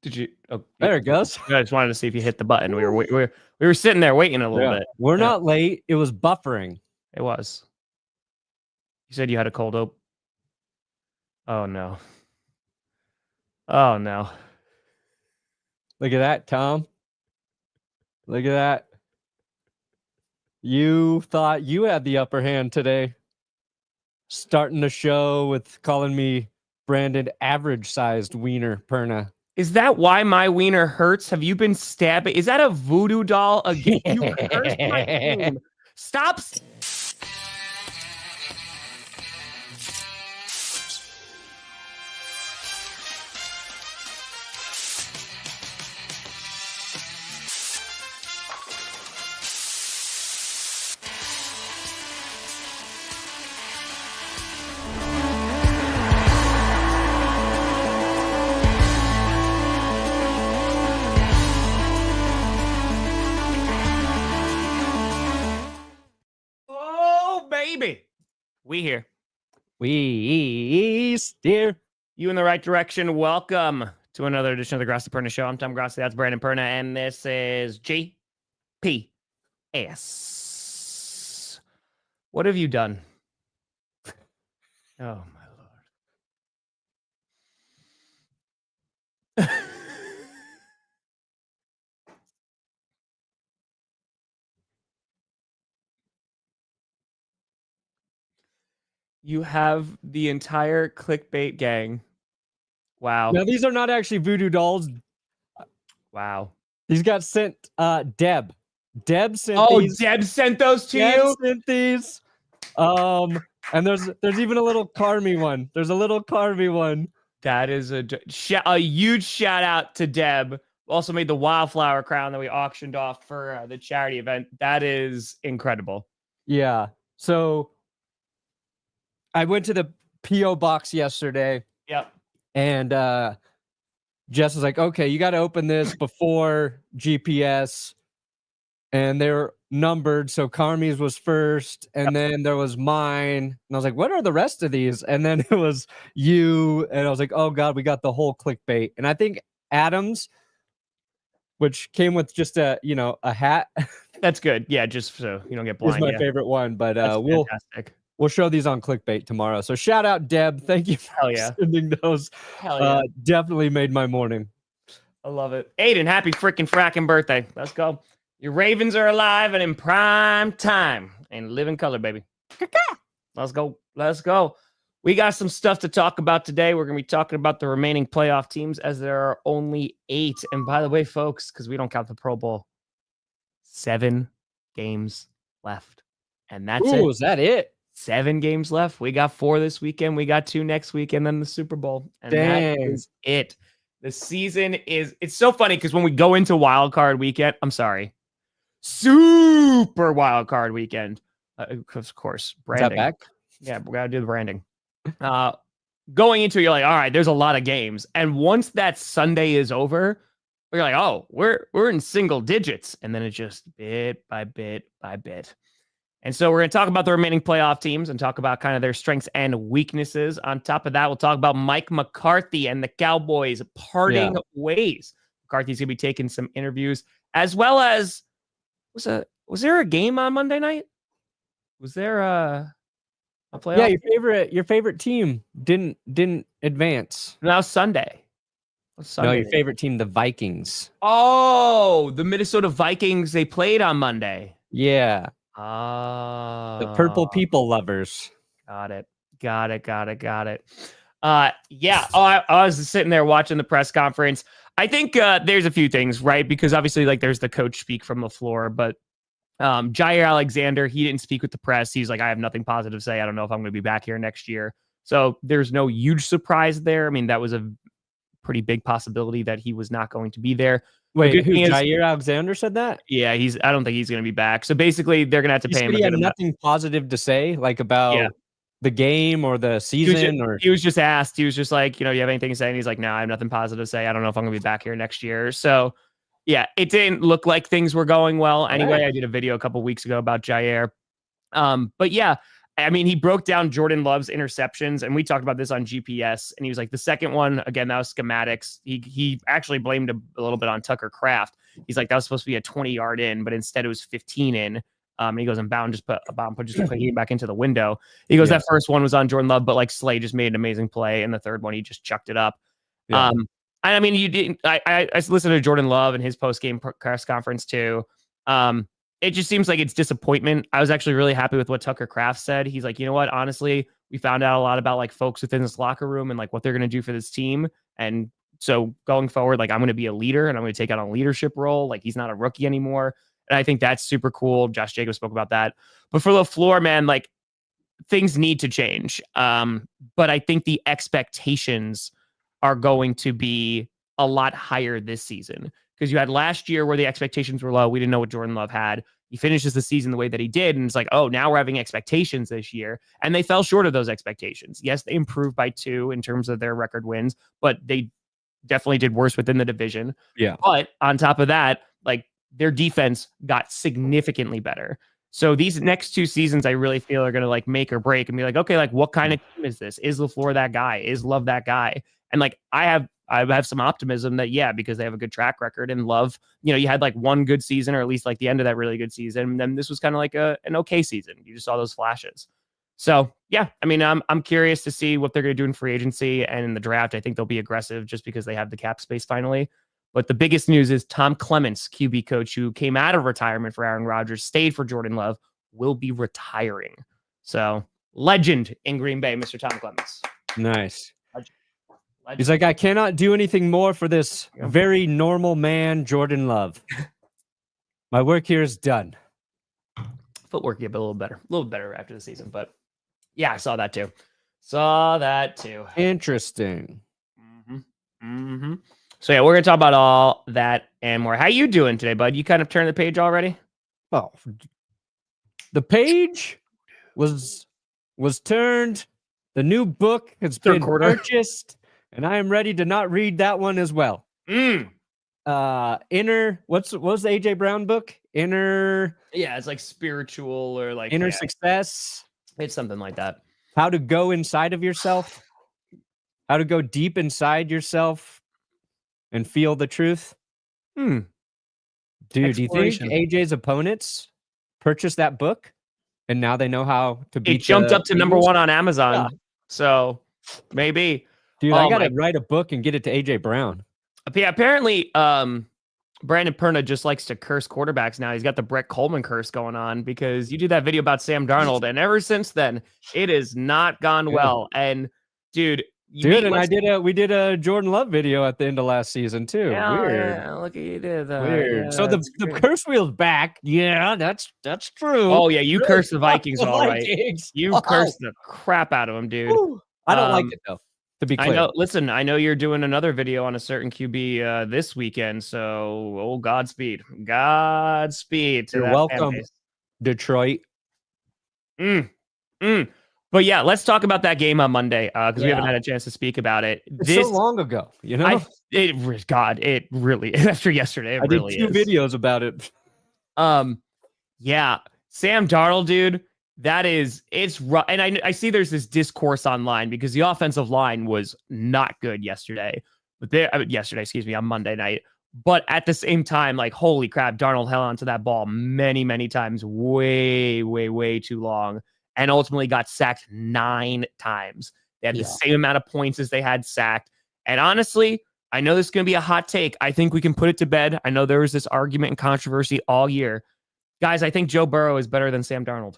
Did you? Oh, there it goes. I just wanted to see if you hit the button. We were sitting there waiting a little bit. We're not late. It was buffering. It was. You said you had a cold open. Oh no. Oh no. Look at that, Tom. Look at that. You thought you had the upper hand today. Starting the show with calling me branded average-sized wiener, Perna. Is that why my wiener hurts? Have you been stabbing? Is that a voodoo doll again? You cursed my team. Stop. We here. We steer you in the right direction. Welcome to another edition of the Grossi Perna Show. I'm Tom Grossi. That's Brandon Perna. And this is GPS. What have you done? Oh, my Lord. You have the entire clickbait gang. Wow. Now, these are not actually voodoo dolls. Wow. These got sent, Deb. Deb sent these. Deb sent those to Deb you? Sent these. And there's even a little Carmi one. There's a little Carmi one. That is a huge shout out to Deb. Also made the wildflower crown that we auctioned off for the charity event. That is incredible. Yeah. So I went to the P.O. box yesterday. Yep. And Jess was like, okay, you got to open this before GPS. And they're numbered. So Carmi's was first. And then there was mine. And I was like, what are the rest of these? And then it was you. And I was like, oh, God, we got the whole clickbait. And I think Adams, which came with just a hat. That's good. Yeah, just so you don't get blind. Is my favorite one. But fantastic. We'll show these on clickbait tomorrow. So shout out, Deb. Thank you for sending those. Hell yeah. Definitely made my morning. I love it. Aiden, happy freaking fracking birthday. Let's go. Your Ravens are alive and in prime time and live in color, baby. Let's go. Let's go. We got some stuff to talk about today. We're going to be talking about the remaining playoff teams as there are only 8. And by the way, folks, because we don't count the Pro Bowl, 7 games left. And that's it. Is that it? 7 games left. We got 4 this weekend. We got 2 next week, and then the Super Bowl. And that is it. The season it's so funny because when we go into wild card weekend, super wild card weekend. Of course, branding. Is that back? Yeah, we got to do the branding. Going into it, you're like, all right, there's a lot of games. And once that Sunday is over, you're like, oh, we're in single digits. And then it's just bit by bit by bit. And so we're going to talk about the remaining playoff teams and talk about kind of their strengths and weaknesses. On top of that, we'll talk about Mike McCarthy and the Cowboys parting ways. McCarthy's going to be taking some interviews, as well as was there a game on Monday night? Was there a playoff? Yeah, your favorite team didn't advance. Now Sunday. No, your favorite team, the Vikings. Oh, the Minnesota Vikings. They played on Monday. Yeah. The purple people lovers. Got it. Yeah. I was sitting there watching the press conference. I think there's a few things, right? Because obviously, like, there's the coach speak from the floor, but Jair Alexander, he didn't speak with the press. He's like, I have nothing positive to say. I don't know if I'm going to be back here next year. So there's no huge surprise there. I mean, that was a pretty big possibility that he was not going to be there. Wait, Jair Alexander said that? Yeah, I don't think he's going to be back. So basically, they're going to have to pay him. He had nothing positive to say, like about the game or the season. He was just asked. He was just like, you have anything to say? And he's like, no, I have nothing positive to say. I don't know if I'm going to be back here next year. So, yeah, it didn't look like things were going well. Anyway, I did a video a couple weeks ago about Jair. But yeah, I mean, he broke down Jordan Love's interceptions, and we talked about this on GPS, and he was like, the second one, again, that was schematics. He actually blamed a little bit on Tucker Kraft. He's like, that was supposed to be a 20-yard in, but instead it was 15 in. And he goes, and Bound just put him back into the window. He goes, that first one was on Jordan Love, but like Slay just made an amazing play, and the third one, he just chucked it up. Yeah. I mean, you didn't. I listened to Jordan Love and his post-game press conference too. It just seems like it's disappointment. I was actually really happy with what Tucker Kraft said. He's like, you know what? Honestly, we found out a lot about like folks within this locker room and like what they're going to do for this team. And so going forward, like I'm going to be a leader and I'm going to take on a leadership role. Like he's not a rookie anymore. And I think that's super cool. Josh Jacobs spoke about that. But for LaFleur, man, like things need to change. But I think the expectations are going to be a lot higher this season. Because you had last year where the expectations were low. We didn't know what Jordan Love had. He finishes the season the way that he did. And it's like, oh, now we're having expectations this year. And they fell short of those expectations. Yes, they improved by 2 in terms of their record wins, but they definitely did worse within the division. Yeah. But on top of that, like their defense got significantly better. So these next 2 seasons, I really feel are going to like make or break and be like, okay, like what kind of team is this? Is LaFleur that guy? Is Love that guy? And like, I have some optimism that, yeah, because they have a good track record and Love, you know, you had like one good season or at least like the end of that really good season. And then this was kind of like an okay season. You just saw those flashes. So, yeah, I mean, I'm curious to see what they're going to do in free agency and in the draft. I think they'll be aggressive just because they have the cap space finally. But the biggest news is Tom Clements, QB coach who came out of retirement for Aaron Rodgers, stayed for Jordan Love, will be retiring. So, legend in Green Bay, Mr. Tom Clements. Nice. He's like, I cannot do anything more for this very normal man, Jordan Love. My work here is done. Footwork get a little better after the season. But yeah, I saw that too. Interesting. So yeah, we're gonna talk about all that and more. How you doing today, bud? You kind of turned the page already? Oh, the page was turned. The new book has been purchased. And I am ready to not read that one as well. What was the AJ Brown book? It's like spiritual or like Inner Success. It's something like that. How to go inside of yourself. How to go deep inside yourself and feel the truth. Dude, do you think AJ's opponents purchased that book and now they know how to beat? It jumped up to number 1 on Amazon. Yeah. So maybe. Dude, I got to write a book and get it to AJ Brown. Yeah, apparently, Brandon Perna just likes to curse quarterbacks now. He's got the Brett Coleman curse going on because you did that video about Sam Darnold, and ever since then, it has not gone well. And we did a Jordan Love video at the end of last season too. Yeah, weird. Yeah, look, you did. Weird. Yeah, so the curse wheel's back. Yeah, that's true. Oh yeah, you cursed the Vikings, all right. You cursed the crap out of them, dude. Ooh, I don't like it though. To be clear. I know you're doing another video on a certain QB this weekend, so Godspeed. Godspeed to You're welcome, Detroit. But yeah, let's talk about that game on Monday because we haven't had a chance to speak about it. It's so long ago, you know? It really after yesterday. I did 2 videos about it. Yeah, Sam Darnold, dude. It's rough. And I see there's this discourse online because the offensive line was not good yesterday. On Monday night. But at the same time, like, holy crap, Darnold held onto that ball many, many times, way, way, way too long, and ultimately got sacked 9 times. They had the same amount of points as they had sacked. And honestly, I know this is going to be a hot take. I think we can put it to bed. I know there was this argument and controversy all year. Guys, I think Joe Burrow is better than Sam Darnold.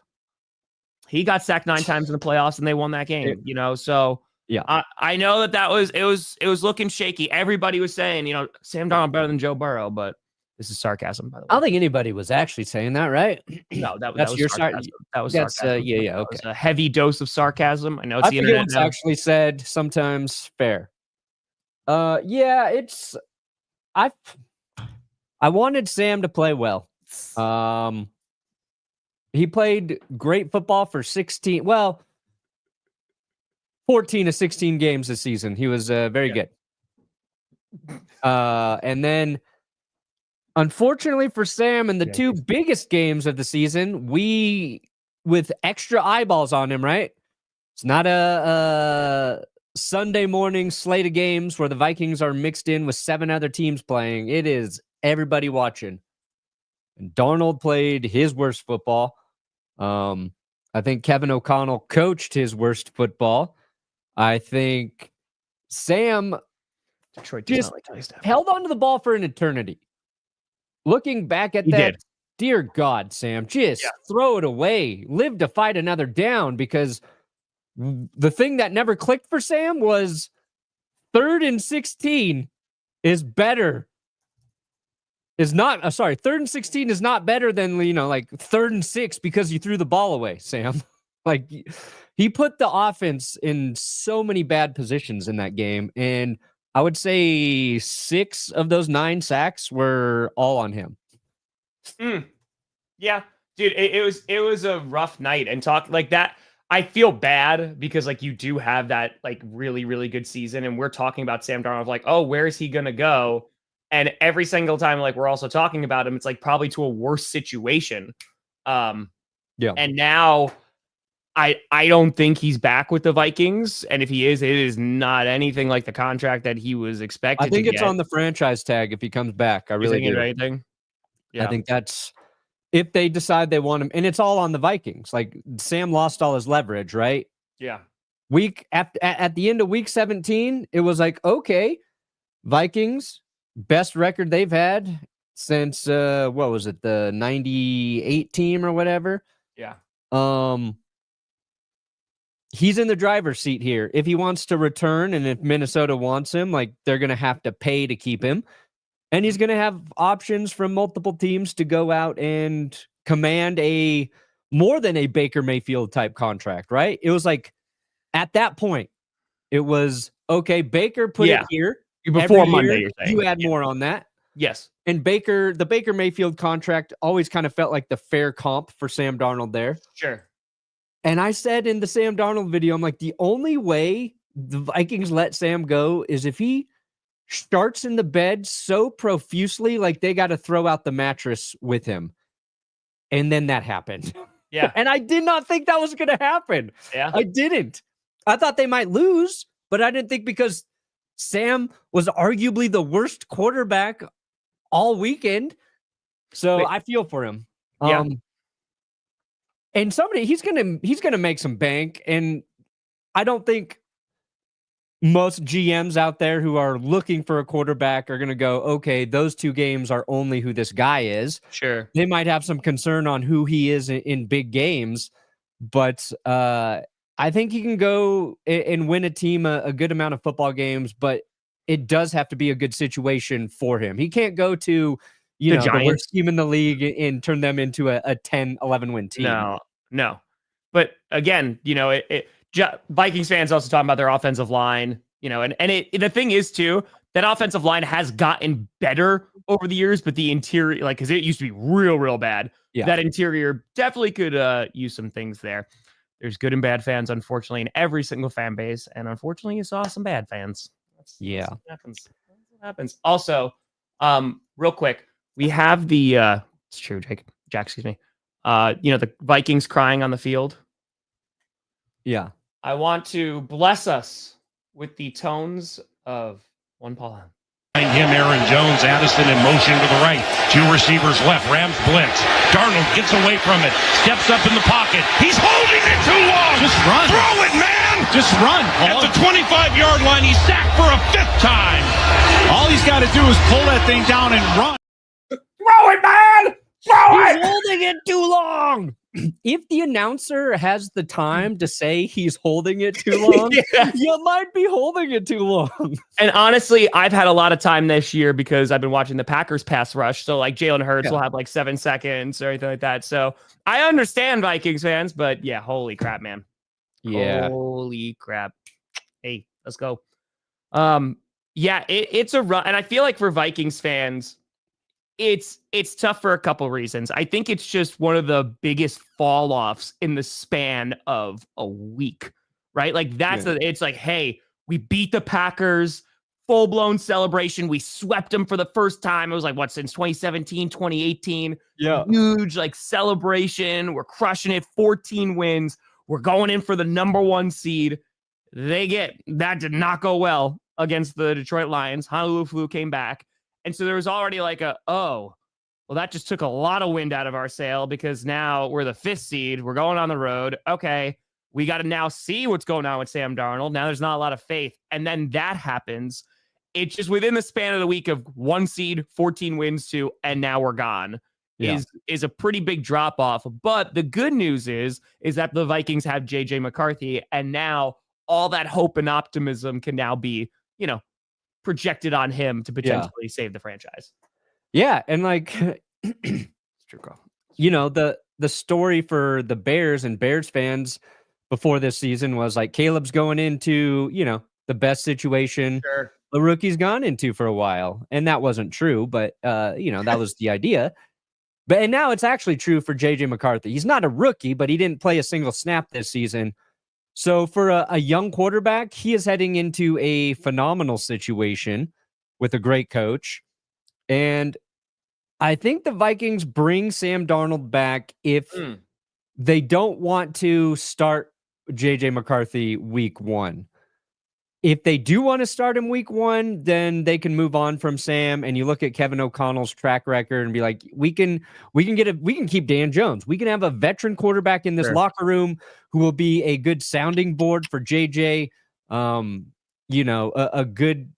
He got sacked 9 times in the playoffs and they won that game, So yeah, I know that was looking shaky. Everybody was saying, Sam Darnold better than Joe Burrow, but this is sarcasm, by the way. I don't think anybody was actually saying that, right? No, that was your sarcasm. That was sarcasm. Okay. That was a heavy dose of sarcasm. I know it's the internet. It's actually said sometimes fair. I wanted Sam to play well. He played great football for 14 of 16 games this season. He was very good. And then, unfortunately for Sam, in the 2 biggest games of the season, we with extra eyeballs on him, right? It's not a Sunday morning slate of games where the Vikings are mixed in with 7 other teams playing. It is everybody watching. And Darnold played his worst football. I think Kevin O'Connell coached his worst football. I think Sam Detroit does just not like Tony Stafford. held onto the ball for an eternity. Looking back at He that, did. dear God, Sam, just throw it away. Live to fight another down, because the thing that never clicked for Sam was 3rd and 16 is better. Third and 16 is not better than, like 3rd and 6 because you threw the ball away, Sam. Like, he put the offense in so many bad positions in that game, and I would say 6 of those 9 sacks were all on him. Yeah, dude, it was a rough night, and talk like that. I feel bad because like you do have that like really, really good season, and we're talking about Sam Darnold like, oh, where is he gonna go? And every single time, like we're also talking about him, it's like probably to a worse situation. And now I don't think he's back with the Vikings, and if he is, it is not anything like the contract that he was expected. I think it's on the franchise tag if he comes back. I really do. Anything? Yeah, I think that's if they decide they want him, and it's all on the Vikings. Like, Sam lost all his leverage, right? Yeah. At the end of week 17, it was like, okay, Vikings, best record they've had since what was it, the 98 team or whatever. Yeah. He's in the driver's seat here. If he wants to return, and if Minnesota wants him, like, they're going to have to pay to keep him. And he's going to have options from multiple teams to go out and command a more than a Baker Mayfield type contract, right? It was like, at that point, it was, okay, Baker put it here. Before Monday, you're saying. You add more on that. Yes. And the Baker Mayfield contract always kind of felt like the fair comp for Sam Darnold there. Sure. And I said in the Sam Darnold video, I'm like, the only way the Vikings let Sam go is if he starts in the bed so profusely, like they got to throw out the mattress with him. And then that happened. Yeah. And I did not think that was going to happen. Yeah. I didn't. I thought they might lose, but I didn't think, because Sam was arguably the worst quarterback all weekend. So I feel for him. Yeah. And he's gonna make some bank. And I don't think most GMs out there who are looking for a quarterback are gonna go, okay, those 2 games are only who this guy is. Sure. They might have some concern on who he is in big games, but I think he can go and win a team a good amount of football games, but it does have to be a good situation for him. He can't go to, the worst team in the league and turn them into a 10-11 win team. No. But again, Vikings fans also talking about their offensive line, and the thing is too, that offensive line has gotten better over the years, but the interior, like, because it used to be real, real bad. Yeah. That interior definitely could use some things there. There's good and bad fans, unfortunately, in every single fan base, and unfortunately, you saw some bad fans. That's what happens. That's what happens. Also, real quick, we have the it's true, Jack, excuse me. The Vikings crying on the field. Yeah. I want to bless us with the tones of one Paul Allen. Behind him, Aaron Jones, Addison in motion to the right. 2 receivers left. Rams blitz. Darnold gets away from it. Steps up in the pocket. He's holding it too long. Just run. Throw it, man. Just run, Paul. At the 25-yard line, he's sacked for a 5th time. All he's got to do is pull that thing down and run. Throw it, man. He's holding it too long. If the announcer has the time to say he's holding it too long, you might be holding it too long. And honestly, I've had a lot of time this year because I've been watching the Packers pass rush. So like Jalen Hurts will have like 7 seconds or anything like that. So I understand Vikings fans, but yeah, holy crap, man. Yeah. Holy crap. Hey, let's go. Yeah, it's a run. And I feel like for Vikings fans, it's tough for a couple reasons. I think it's just one of the biggest fall offs in the span of a week, right? Like it's like, hey, we beat the Packers full-blown celebration. We swept them for the first time. It was like, what, since 2017, 2018? Yeah. Huge, like, celebration. We're crushing it. 14 wins. We're going in for the number 1 seed. That did not go well against the Detroit Lions. Honolulu flu came back. And so there was already like well, that just took a lot of wind out of our sail because now we're the 5th seed. We're going on the road. Okay. We got to now see what's going on with Sam Darnold. Now there's not a lot of faith. And then that happens. It's just within the span of the week of 1 seed, 14 wins to, and now we're gone. Yeah. Is a pretty big drop off. But the good news is that the Vikings have JJ McCarthy, and now all that hope and optimism can now be, projected on him to potentially save the franchise. Yeah, and like It's true, Carl. the story for the Bears and Bears fans before this season was like Caleb's going into, the best situation the rookie's gone into for a while. And that wasn't true, but that was the idea. And now it's actually true for JJ McCarthy. He's not a rookie, but he didn't play a single snap this season. So for a young quarterback, he is heading into a phenomenal situation with a great coach. And I think the Vikings bring Sam Darnold back if they don't want to start JJ McCarthy week 1. If they do want to start him week 1, then they can move on from Sam. And you look at Kevin O'Connell's track record and be like, we can keep Dan Jones. We can have a veteran quarterback in this locker room who will be a good sounding board for JJ. A good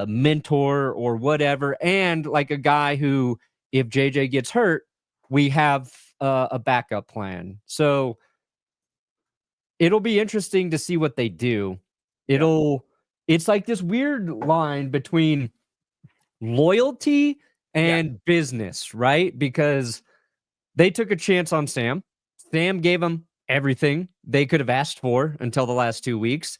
mentor or whatever. And like a guy who, if JJ gets hurt, we have a backup plan. So it'll be interesting to see what they do. It's like this weird line between loyalty and business, right? Because they took a chance on Sam. Sam gave them everything they could have asked for until the last 2 weeks.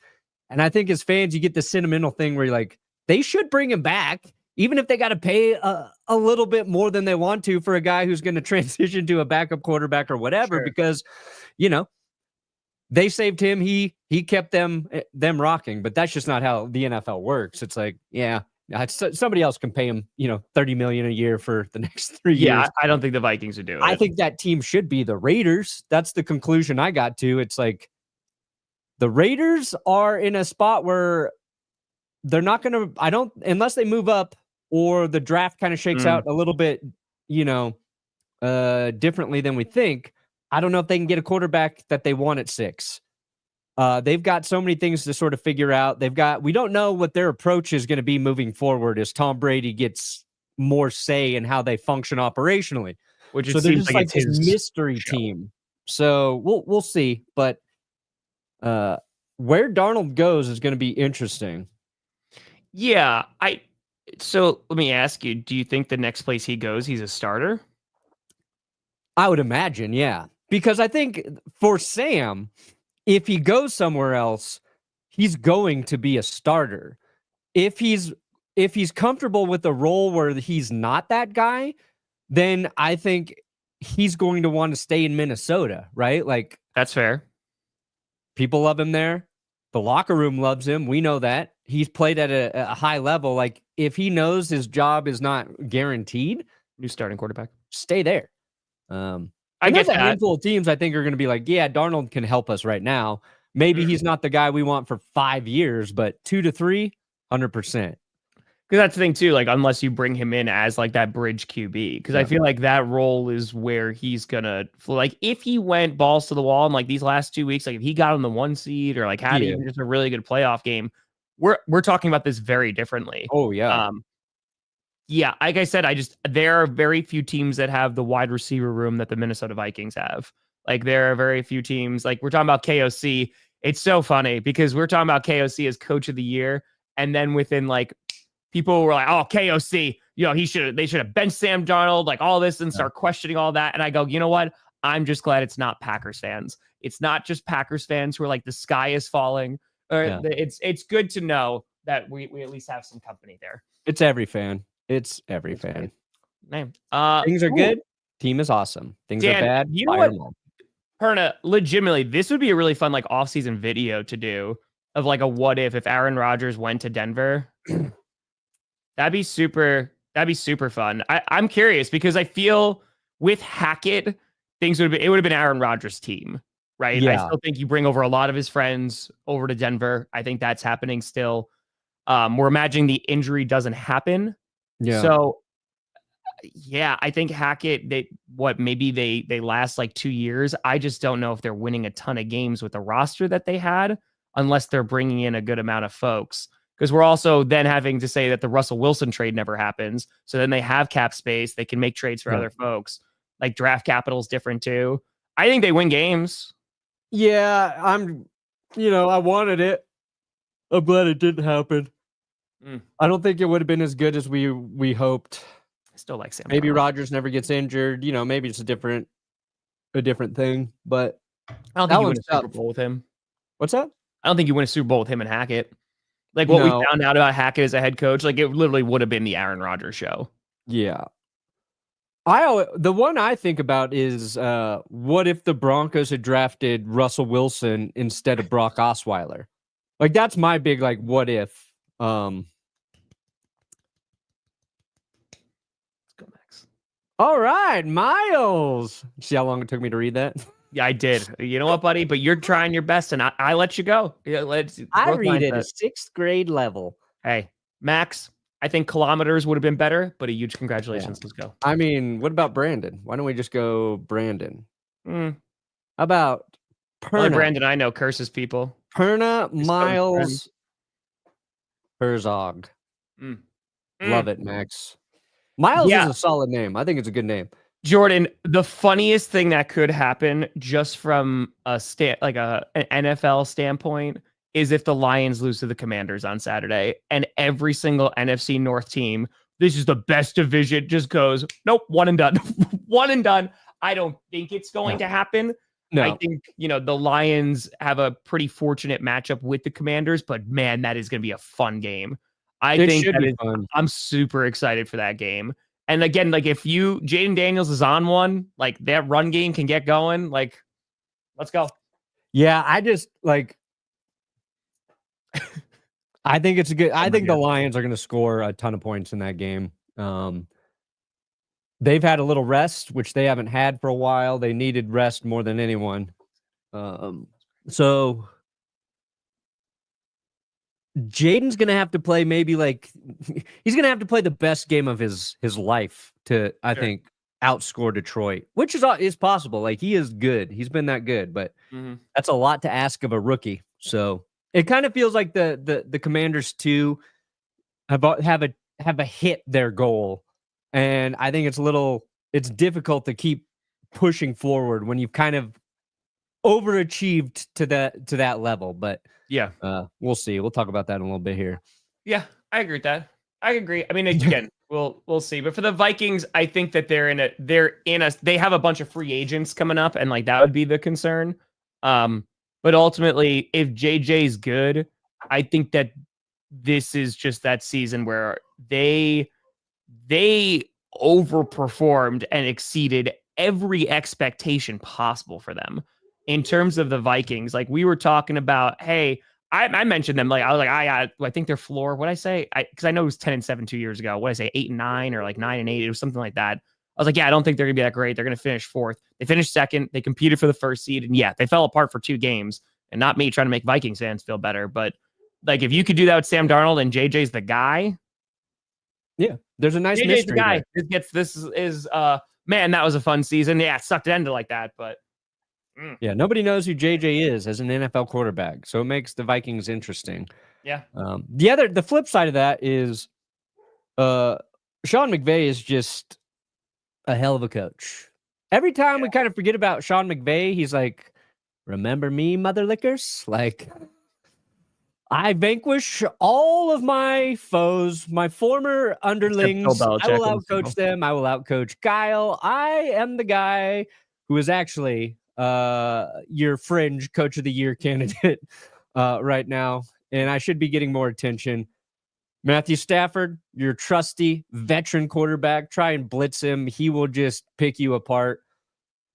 And I think as fans, you get the sentimental thing where you're like, they should bring him back, even if they got to pay a little bit more than they want to for a guy who's going to transition to a backup quarterback or whatever, because, they saved him. He kept them rocking, but that's just not how the NFL works. It's like, somebody else can pay him, $30 million a year for the next 3 years. Yeah, I don't think the Vikings would do it. I think that team should be the Raiders. That's the conclusion I got to. It's like the Raiders are in a spot where they're not going to, unless they move up or the draft kind of shakes out a little bit, differently than we think. I don't know if they can get a quarterback that they want at 6. They've got so many things to sort of figure out. We don't know what their approach is going to be moving forward as Tom Brady gets more say in how they function operationally. Which so they're just like his mystery team. So we'll see. But where Darnold goes is going to be interesting. Yeah. So let me ask you, do you think the next place he goes, he's a starter? I would imagine, yeah. Because I think for Sam, if he goes somewhere else, he's going to be a starter. If he's comfortable with a role where he's not that guy, then I think he's going to want to stay in Minnesota, right? Like, that's fair. People love him there. The locker room loves him. We know that. He's played at a high level. Like, if he knows his job is not guaranteed, new starting quarterback, stay there. I guess a handful of teams I think are going to be like, yeah, Darnold can help us right now. Maybe he's not the guy we want for 5 years, but 2 to 3, 100%. Because that's the thing too, like unless you bring him in as like that bridge QB, because I feel like that role is where he's gonna, like if he went balls to the wall in like these last 2 weeks, like if he got on the 1 seed or like had even just a really good playoff game, we're talking about this very differently. Oh yeah. Yeah, like I said, there are very few teams that have the wide receiver room that the Minnesota Vikings have. Like there are very few teams, like we're talking about KOC. It's so funny because we're talking about KOC as coach of the year. And then within like people were like, oh, KOC, they should have benched Sam Darnold, like all this and start questioning all that. And I go, you know what? I'm just glad it's not Packers fans. It's not just Packers fans who are like the sky is falling. It's good to know that we at least have some company there. It's every fan. It's every fan. Name. Things are good. Team is awesome. Things are bad. You know what? Perna, legitimately, this would be a really fun like off-season video to do of like a what if Aaron Rodgers went to Denver. That'd be super fun. I'm curious because I feel with Hackett, it would have been Aaron Rodgers' team, right? I Yeah. still think you bring over a lot of his friends over to Denver. I think that's happening still. We're imagining the injury doesn't happen. Yeah. So yeah, I think Hackett, maybe they last like 2 years. I just don't know if they're winning a ton of games with the roster that they had unless they're bringing in a good amount of folks. Because we're also then having to say that the Russell Wilson trade never happens. So then they have cap space. They can make trades for other folks. Like draft capital is different too. I think they win games. Yeah, I wanted it. I'm glad it didn't happen. I don't think it would have been as good as we hoped. I still like Sam. Maybe Darnold. Rodgers never gets injured. Maybe it's a different thing. But I don't think you win a Super Bowl with him. What's that? I don't think you win a Super Bowl with him and Hackett. Like what we found out about Hackett as a head coach, like it literally would have been the Aaron Rodgers show. Yeah. The one I think about is what if the Broncos had drafted Russell Wilson instead of Brock Osweiler? Like that's my big what if. Let's go, Max. All right, Miles. See how long it took me to read that? Yeah, I did. You know what, buddy? But you're trying your best, and I let you go. Yeah, I read at a 6th grade level. Hey, Max, I think kilometers would have been better, but a huge congratulations. Yeah. Let's go. I mean, what about Brandon? Why don't we just go Brandon? How about Perna? Only Brandon I know curses people. Perna Miles Herzog. Love it, Max. Miles is a solid name. I think it's a good name. Jordan, the funniest thing that could happen just from an NFL standpoint is if the Lions lose to the Commanders on Saturday and every single NFC North team, this is the best division, just goes, nope, one and done. One and done. I don't think it's going to happen. No. I think, the Lions have a pretty fortunate matchup with the Commanders, but man, that is going to be a fun game. I'm super excited for that game. And again, if Jayden Daniels is on one, that run game can get going, let's go. Yeah, I just I think it's a good. I think the Lions are going to score a ton of points in that game. They've had a little rest, which they haven't had for a while. They needed rest more than anyone. So Jayden's going to have to play he's going to have to play the best game of his life to, I think, outscore Detroit, which is possible. He is good. He's been that good, but that's a lot to ask of a rookie. So it kind of feels like the Commanders too have hit their goal. And I think it's difficult to keep pushing forward when you've kind of overachieved to that level. But yeah, we'll see. We'll talk about that in a little bit here. Yeah, I agree with that. I agree. I mean, again, we'll see. But for the Vikings, I think that they have a bunch of free agents coming up, and that would be the concern. But ultimately, if JJ's good, I think that this is just that season where they overperformed and exceeded every expectation possible for them in terms of the Vikings. We were talking about, hey, I mentioned them. I was like, I think their floor. What I say? Because I know it was 10-7 2 years ago. What I say, 8-9 or 9-8. It was something like that. I was like, yeah, I don't think they're gonna be that great. They're gonna finish 4th. They finished 2nd. They competed for the 1st seed, and yeah, they fell apart for 2 games. And not me trying to make Vikings fans feel better, but if you could do that with Sam Darnold and JJ's the guy, yeah, there's a nice JJ's mystery the guy. Man, that was a fun season. Yeah, it sucked to end it like that, but yeah, nobody knows who JJ is as an NFL quarterback, so it makes the Vikings interesting. Yeah. The flip side of that is, Sean McVay is just a hell of a coach. Every time we kind of forget about Sean McVay, he's like, remember me, mother lickers? I vanquish all of my foes, my former underlings. I will outcoach them. I will outcoach Kyle. I am the guy who is actually your fringe coach of the year candidate right now. And I should be getting more attention. Matthew Stafford, your trusty veteran quarterback, try and blitz him. He will just pick you apart.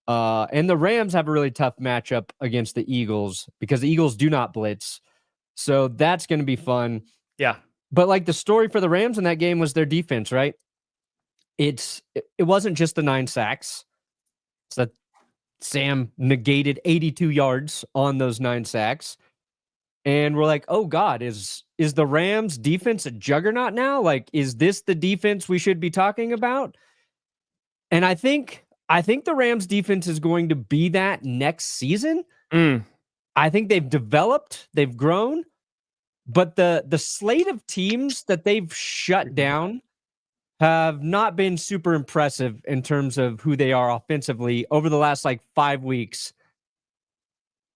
And the Rams have a really tough matchup against the Eagles because the Eagles do not blitz. So that's going to be fun. Yeah. But like the story for the Rams in that game was their defense, right? It wasn't just the 9 sacks. It's that Sam negated 82 yards on those 9 sacks. And we're like, oh God, is the Rams defense a juggernaut now? Like, is this the defense we should be talking about? And I think the Rams defense is going to be that next season. I think they've developed, they've grown, but the slate of teams that they've shut down have not been super impressive in terms of who they are offensively over the last like 5 weeks.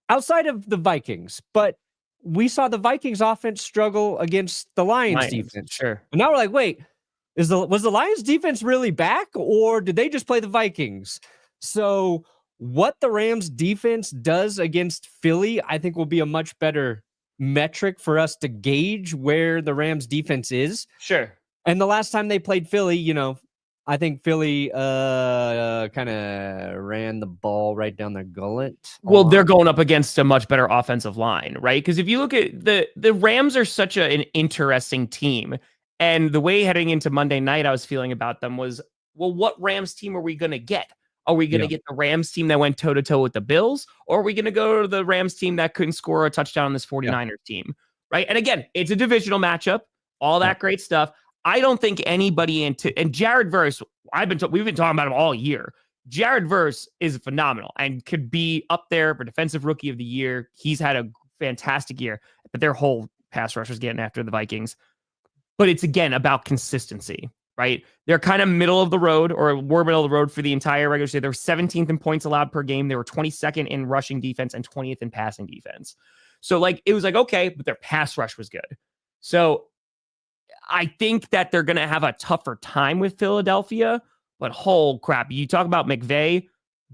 Outside of the Vikings, but we saw the Vikings offense struggle against the Lions defense. Sure. And now we're like, wait, was the Lions defense really back, or did they just play the Vikings? So what the Rams defense does against Philly, I think will be a much better metric for us to gauge where the Rams defense is. Sure. And the last time they played Philly, you know, I think Philly kind of ran the ball right down their gullet. Well, they're going up against a much better offensive line, right? Because if you look at the Rams are such an interesting team. And the way heading into Monday night, I was feeling about them was, well, what Rams team are we going to get? Are we going to get the Rams team that went toe-to-toe with the Bills? Or are we going to go to the Rams team that couldn't score a touchdown on this 49ers team, right? And again, it's a divisional matchup, all that great stuff. I don't think anybody and Jared Verse, we've been talking about him all year. Jared Verse is phenomenal and could be up there for defensive rookie of the year. He's had a fantastic year, but their whole pass rush was getting after the Vikings. But it's again about consistency, right? They're kind of middle of the road, or were middle of the road for the entire regular season. They were 17th in points allowed per game. They were 22nd in rushing defense and 20th in passing defense. So like, it was like, okay, but their pass rush was good. So I think that they're going to have a tougher time with Philadelphia, but whole crap. You talk about McVay,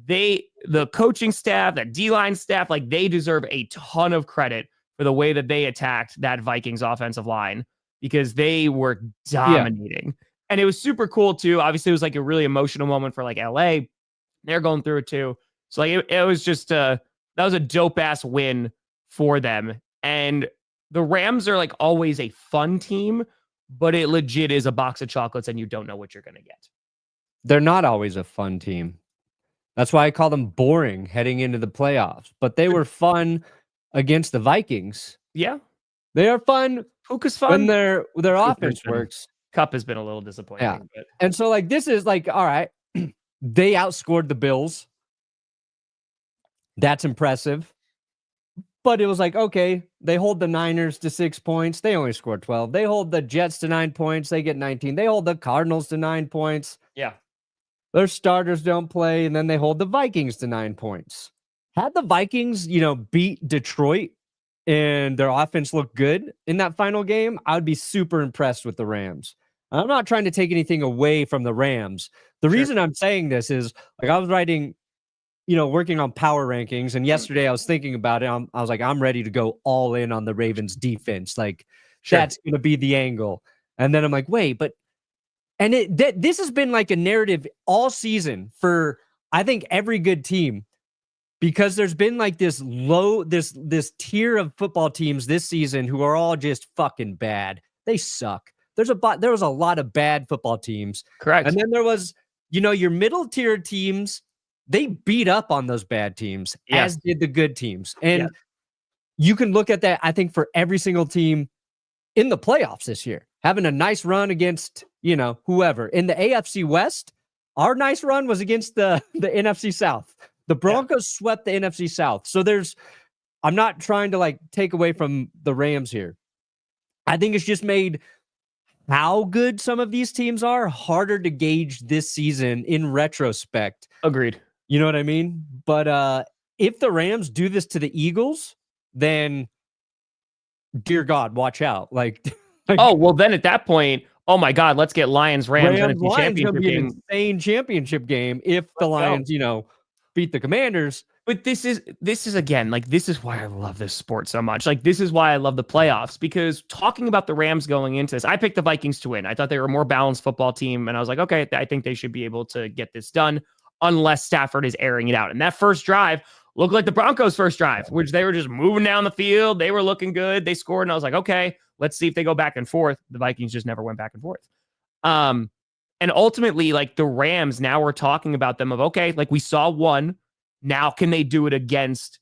the coaching staff, the D-line staff, like they deserve a ton of credit for the way that they attacked that Vikings offensive line, because they were dominating. And it was super cool too. Obviously it was like a really emotional moment for like LA. They're going through it too. So like it was just that was a dope ass win for them. And the Rams are like always a fun team, but it legit is a box of chocolates and you don't know what you're going to get. They're not always a fun team. That's why I call them boring heading into the playoffs. But they were fun against the Vikings. Yeah. They are fun. Puka's fun. When their offense works. Cup has been a little disappointing. Yeah. But. And so like this is like, all right, they outscored the Bills. That's impressive. But it was like, okay, they hold the Niners to 6 points. They only scored 12. They hold the Jets to 9 points. They get 19. They hold the Cardinals to 9 points. Yeah. Their starters don't play. And then they hold the Vikings to 9 points. Had the Vikings, beat Detroit and their offense looked good in that final game, I would be super impressed with the Rams. I'm not trying to take anything away from the Rams. The reason I'm saying this is like I was writing, working on power rankings. And yesterday I was thinking about it. I was like, I'm ready to go all in on the Ravens defense. Like that's going to be the angle. And then I'm like, wait, but, and this has been like a narrative all season for, I think, every good team, because there's been like this tier of football teams this season who are all just fucking bad. They suck. There was a lot of bad football teams. Correct. And then there was, your middle tier teams. They beat up on those bad teams, as did the good teams. And you can look at that, I think, for every single team in the playoffs this year, having a nice run against, whoever. In the AFC West, our nice run was against the NFC South. The Broncos swept the NFC South. So I'm not trying to like take away from the Rams here. I think it's just made how good some of these teams are harder to gauge this season in retrospect. Agreed. You know what I mean? But if the Rams do this to the Eagles, then dear God, watch out. Like oh, well, then at that point, oh my God, let's get Lions Rams NFC championship game. An insane championship game if the Lions, beat the Commanders. But this is again, like, this is why I love this sport so much. Like, this is why I love the playoffs, because talking about the Rams going into this, I picked the Vikings to win. I thought they were a more balanced football team. And I was like, okay, I think they should be able to get this done unless Stafford is airing it out. And that first drive, looked like the Broncos' first drive, which they were just moving down the field. They were looking good. They scored, and I was like, okay, let's see if they go back and forth. The Vikings just never went back and forth. And ultimately, like the Rams, now we're talking about them of, okay, like we saw one. Now can they do it against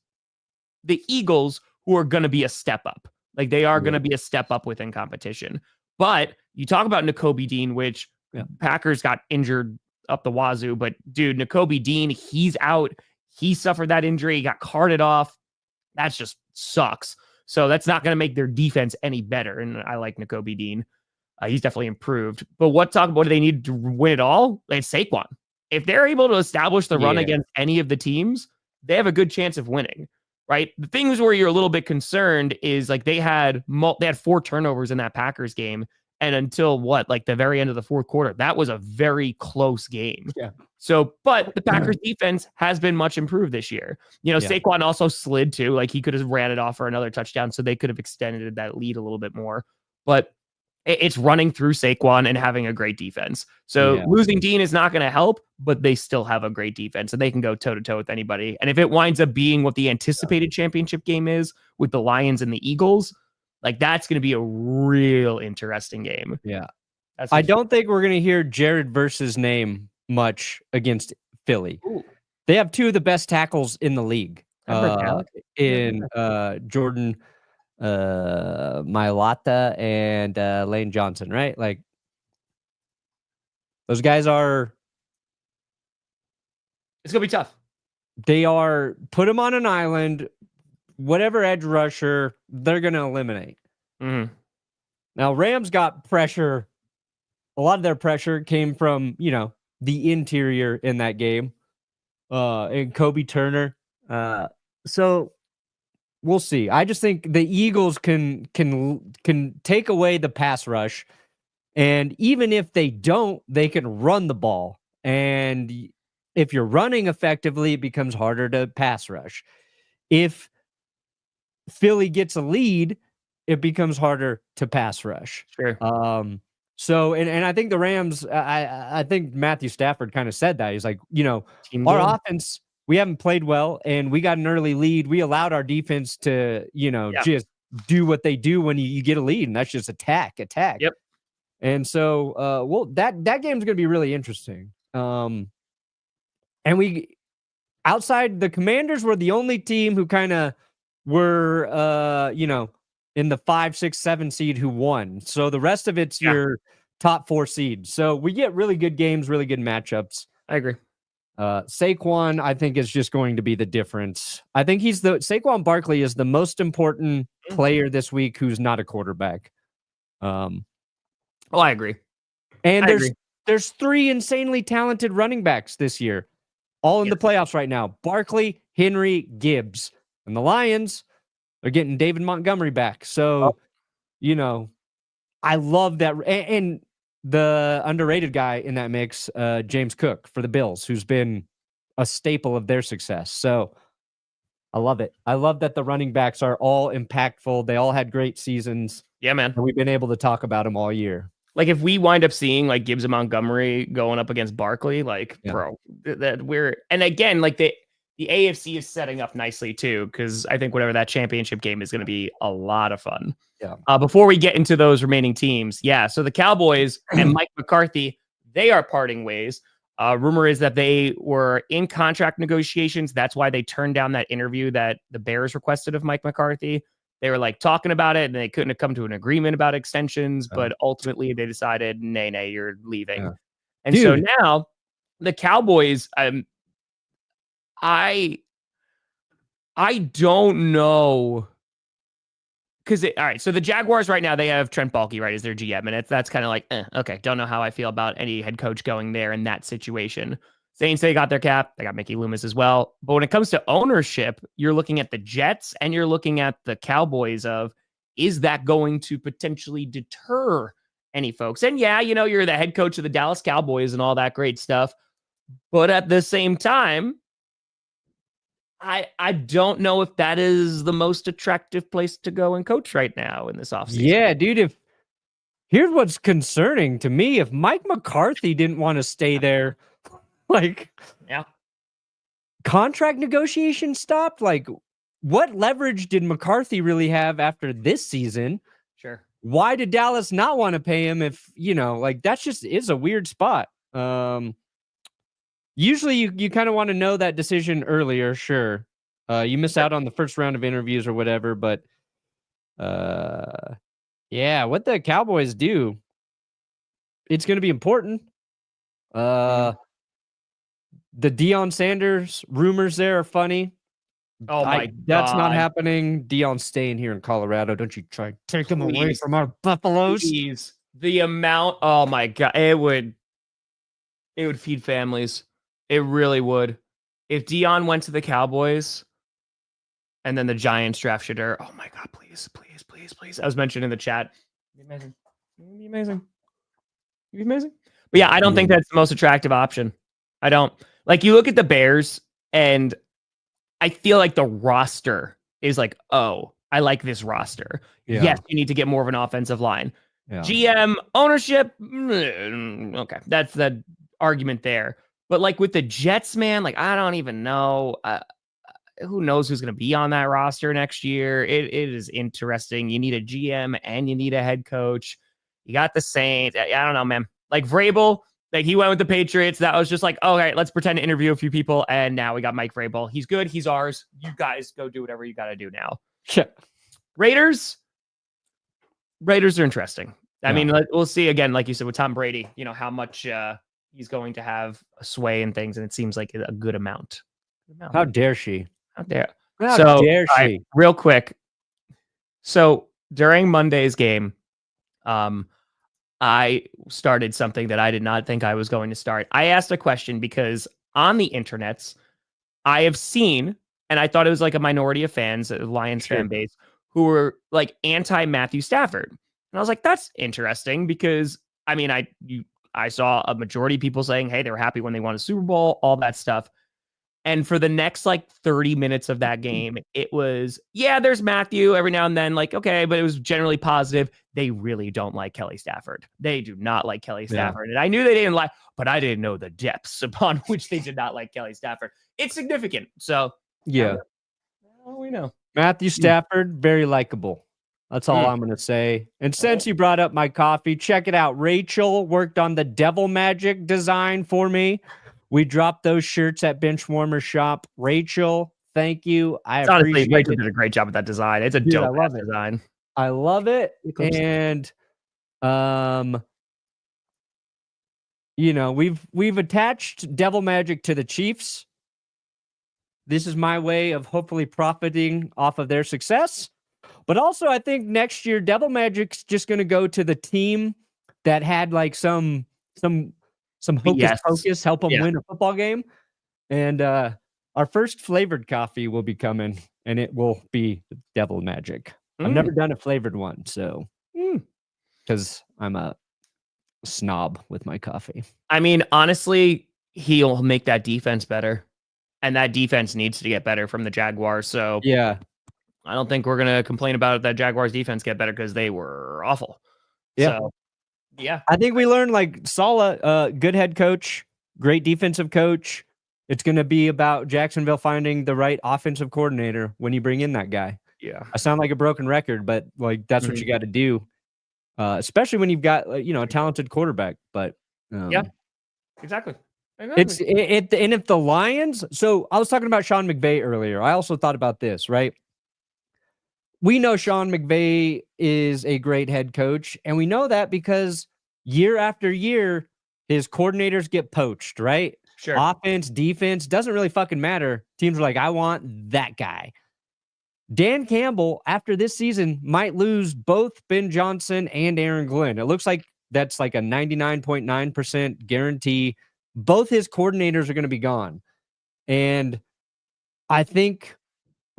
the Eagles, who are going to be a step up? Like they are going to be a step up within competition. But you talk about Nakobe Dean, which Packers got injured up the wazoo. But dude, Nakobe Dean, he's out. He suffered that injury. He got carted off. That just sucks. So that's not going to make their defense any better. And I like Nakobe Dean. He's definitely improved. But what do they need to win it all? It's Saquon. If they're able to establish the run against any of the teams, they have a good chance of winning, right? The things where you're a little bit concerned is like they had 4 turnovers in that Packers game. And until the very end of the fourth quarter, that was a very close game. Yeah. So, but the Packers defense has been much improved this year. Saquon also slid too. Like he could have ran it off for another touchdown. So they could have extended that lead a little bit more. But it's running through Saquon and having a great defense. So losing Dean is not going to help, but they still have a great defense and they can go toe to toe with anybody. And if it winds up being what the anticipated championship game is with the Lions and the Eagles, like that's going to be a real interesting game. Yeah. I don't think we're going to hear Jared Verse's name much against Philly. Ooh. They have 2 of the best tackles in the league. In Jordan Mailata and Lane Johnson, right? Like those guys are. It's gonna be tough. They are put them on an island. Whatever edge rusher they're gonna eliminate. Mm-hmm. Now Rams got pressure. A lot of their pressure came from the interior in that game, and Kobe Turner. So. We'll see. I just think the Eagles can take away the pass rush, and even if they don't, they can run the ball. And if you're running effectively, it becomes harder to pass rush. If Philly gets a lead, it becomes harder to pass rush. Sure. So I think the Rams. I think Matthew Stafford kind of said that. He's like, our offense. We haven't played well, and we got an early lead. We allowed our defense to, just do what they do when you get a lead, and that's just attack. Yep. And so, that game's going to be really interesting. And we, outside the Commanders, were the only team who kind of were, in the 5, 6, 7 seed who won. So the rest of it's your top 4 seeds. So we get really good games, really good matchups. I agree. Saquon, I think, is just going to be the difference. I think Saquon Barkley is the most important player this week who's not a quarterback. I agree. And there's 3 insanely talented running backs this year, all in the playoffs right now. Barkley, Henry, Gibbs. And the Lions are getting David Montgomery back. So, I love that. And the underrated guy in that mix, James Cook for the Bills, who's been a staple of their success. So I love it. I love that the running backs are all impactful. They all had great seasons. Yeah, man. And we've been able to talk about them all year. Like if we wind up seeing like Gibbs and Montgomery going up against Barkley, bro, and again, like the AFC is setting up nicely too, because I think whatever that championship game is going to be a lot of fun. Yeah. Before we get into those remaining teams, so the Cowboys and Mike McCarthy, they are parting ways. Rumor is that they were in contract negotiations. That's why they turned down that interview that the Bears requested of Mike McCarthy. They were like talking about it, and they couldn't have come to an agreement about extensions. But ultimately, they decided, nay, you're leaving. Yeah. And so now the Cowboys. I don't know. All right, so the Jaguars right now, they have Trent Baalke, right, as their GM, and that's kind of like, okay, don't know how I feel about any head coach going there in that situation. Saints, they got their cap, they got Mickey Loomis as well. But when it comes to ownership, you're looking at the Jets and you're looking at the Cowboys is that going to potentially deter any folks? And you're the head coach of the Dallas Cowboys and all that great stuff. But at the same time, I don't know if that is the most attractive place to go and coach right now in this offseason. Yeah, dude. Here's what's concerning to me. If Mike McCarthy didn't want to stay there, contract negotiations stopped. Like, what leverage did McCarthy really have after this season? Sure. Why did Dallas not want to pay him if, like that's just is a weird spot. Usually you kind of want to know that decision earlier, sure. You miss out on the first round of interviews or whatever, but yeah, what the Cowboys do, it's going to be important. The Deion Sanders rumors there are funny. Oh my God. That's not happening. Deion's staying here in Colorado. Don't you try to take him away from our Buffaloes. Please. The amount, oh my God, it would feed families. It really would. If Deion went to the Cowboys and then the Giants draft Shedeur, oh my God, please, please, please, please. I was mentioned in the chat. It'd be amazing. It'd be amazing. It'd be amazing. But yeah, I don't think that's the most attractive option. I don't. Like, you look at the Bears, and I feel like the roster is like, oh, I like this roster. Yeah. Yes, you need to get more of an offensive line. Yeah. GM ownership, okay, that's the argument there. But like with the Jets, man, like I don't even know. Who knows who's going to be on that roster next year? It is interesting. You need a GM and you need a head coach. You got the Saints. I don't know, man. Like Vrabel, like he went with the Patriots. That was just like, okay, let's pretend to interview a few people. And now we got Mike Vrabel. He's good. He's ours. You guys go do whatever you got to do now. Raiders are interesting. I mean, we'll see again, like you said, with Tom Brady, how much he's going to have a sway in things. And it seems like a good amount. How dare she? How dare she? Right, real quick. So during Monday's game, I started something that I did not think I was going to start. I asked a question because on the internets, I have seen, and I thought it was like a minority of fans, a Lions fan base, who were like anti-Matthew Stafford. And I was like, that's interesting because, I mean, I saw a majority of people saying, hey, they were happy when they won a Super Bowl, all that stuff. And for the next like 30 minutes of that game, it was, yeah, there's Matthew every now and then, like, okay, but it was generally positive. They really don't like Kelly Stafford. They do not like Kelly Stafford. And I knew they didn't like, but I didn't know the depths upon which they did not like Kelly Stafford. It's significant. So, yeah. Well, we know. Matthew Stafford, very likable. That's all I'm going to say. And since you brought up my coffee, check it out. Rachel worked on the Devil Magic design for me. We dropped those shirts at Benchwarmer Shop. Rachel, thank you. Honestly, Rachel did a great job with that design. It's a dope design. I love it. And we've attached Devil Magic to the Chiefs. This is my way of hopefully profiting off of their success. But also, I think next year Devil Magic's just going to go to the team that had like some hocus pocus, help them win a football game. And our first flavored coffee will be coming, and it will be Devil Magic. I've never done a flavored one, so because I'm a snob with my coffee. I mean, honestly, he'll make that defense better, and that defense needs to get better from the Jaguars. So yeah, I don't think we're gonna complain about that Jaguars defense get better because they were awful. Yeah. So, yeah, I think we learned like Saleh, good head coach, great defensive coach. It's going to be about Jacksonville finding the right offensive coordinator when you bring in that guy. Yeah, I sound like a broken record, but like that's what you got to do, especially when you've got a talented quarterback. But yeah, exactly. And if the Lions, so I was talking about Sean McVay earlier. I also thought about this, right? We know Sean McVay is a great head coach, and we know that because year after year, his coordinators get poached, right? Sure. Offense, defense, doesn't really fucking matter. Teams are like, I want that guy. Dan Campbell, after this season, might lose both Ben Johnson and Aaron Glenn. It looks like that's like a 99.9% guarantee. Both his coordinators are going to be gone. And I think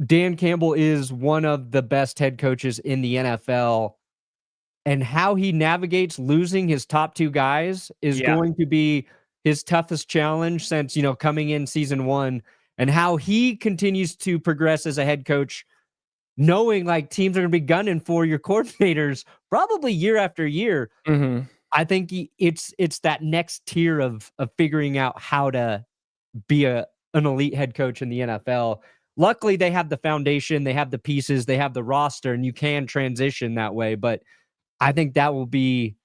Dan Campbell is one of the best head coaches in the NFL, and how he navigates losing his top two guys is going to be his toughest challenge since, coming in season one, and how he continues to progress as a head coach, knowing like teams are going to be gunning for your coordinators probably year after year. Mm-hmm. I think it's that next tier of figuring out how to be a an elite head coach in the NFL. Luckily, they have the foundation, they have the pieces, they have the roster, and you can transition that way. But I think that will be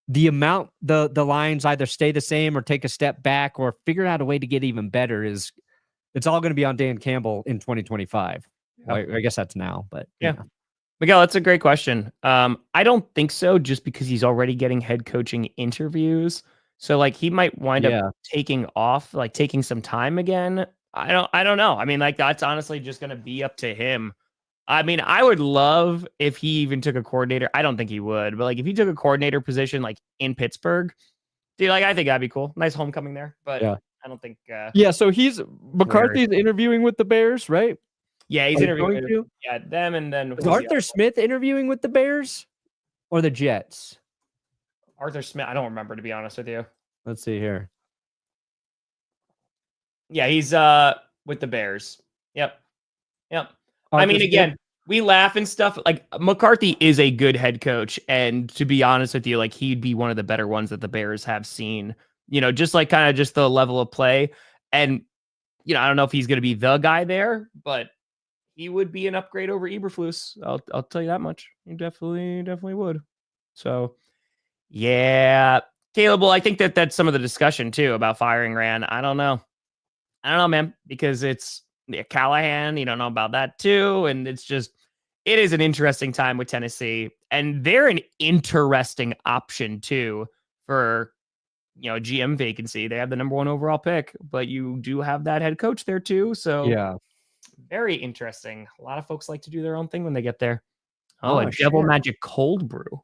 the amount the Lions either stay the same or take a step back or figure out a way to get even better. It's all going to be on Dan Campbell in 2025. Yeah. I guess that's now, but yeah. Miguel, that's a great question. I don't think so, just because he's already getting head coaching interviews. So like he might wind up taking off, like taking some time again. I don't know. I mean, like that's honestly just going to be up to him. I mean, I would love if he even took a coordinator. I don't think he would, but like if he took a coordinator position like in Pittsburgh, dude, like I think that'd be cool. Nice homecoming there, but I don't think. So McCarthy's interviewing with the Bears, right? Yeah, he's interviewing with them, and then is Arthur Smith interviewing with the Bears or the Jets? Arthur Smith, I don't remember, to be honest with you. Let's see here. Yeah, he's with the Bears. Yep. Arthur I mean, again, we laugh and stuff. Like McCarthy is a good head coach, and to be honest with you, like he'd be one of the better ones that the Bears have seen. You know, just like kind of just the level of play, and you know, I don't know if he's going to be the guy there, but he would be an upgrade over Eberflus. I'll tell you that much. He definitely would. So, yeah, Caleb. Well, I think that's some of the discussion too about firing Rand. I don't know, man, because it's Callahan. You don't know about that too, and it is an interesting time with Tennessee, and they're an interesting option too for GM vacancy. They have the number 1 overall pick, but you do have that head coach there too. So very interesting. A lot of folks like to do their own thing when they get there. A Devil Magic cold brew.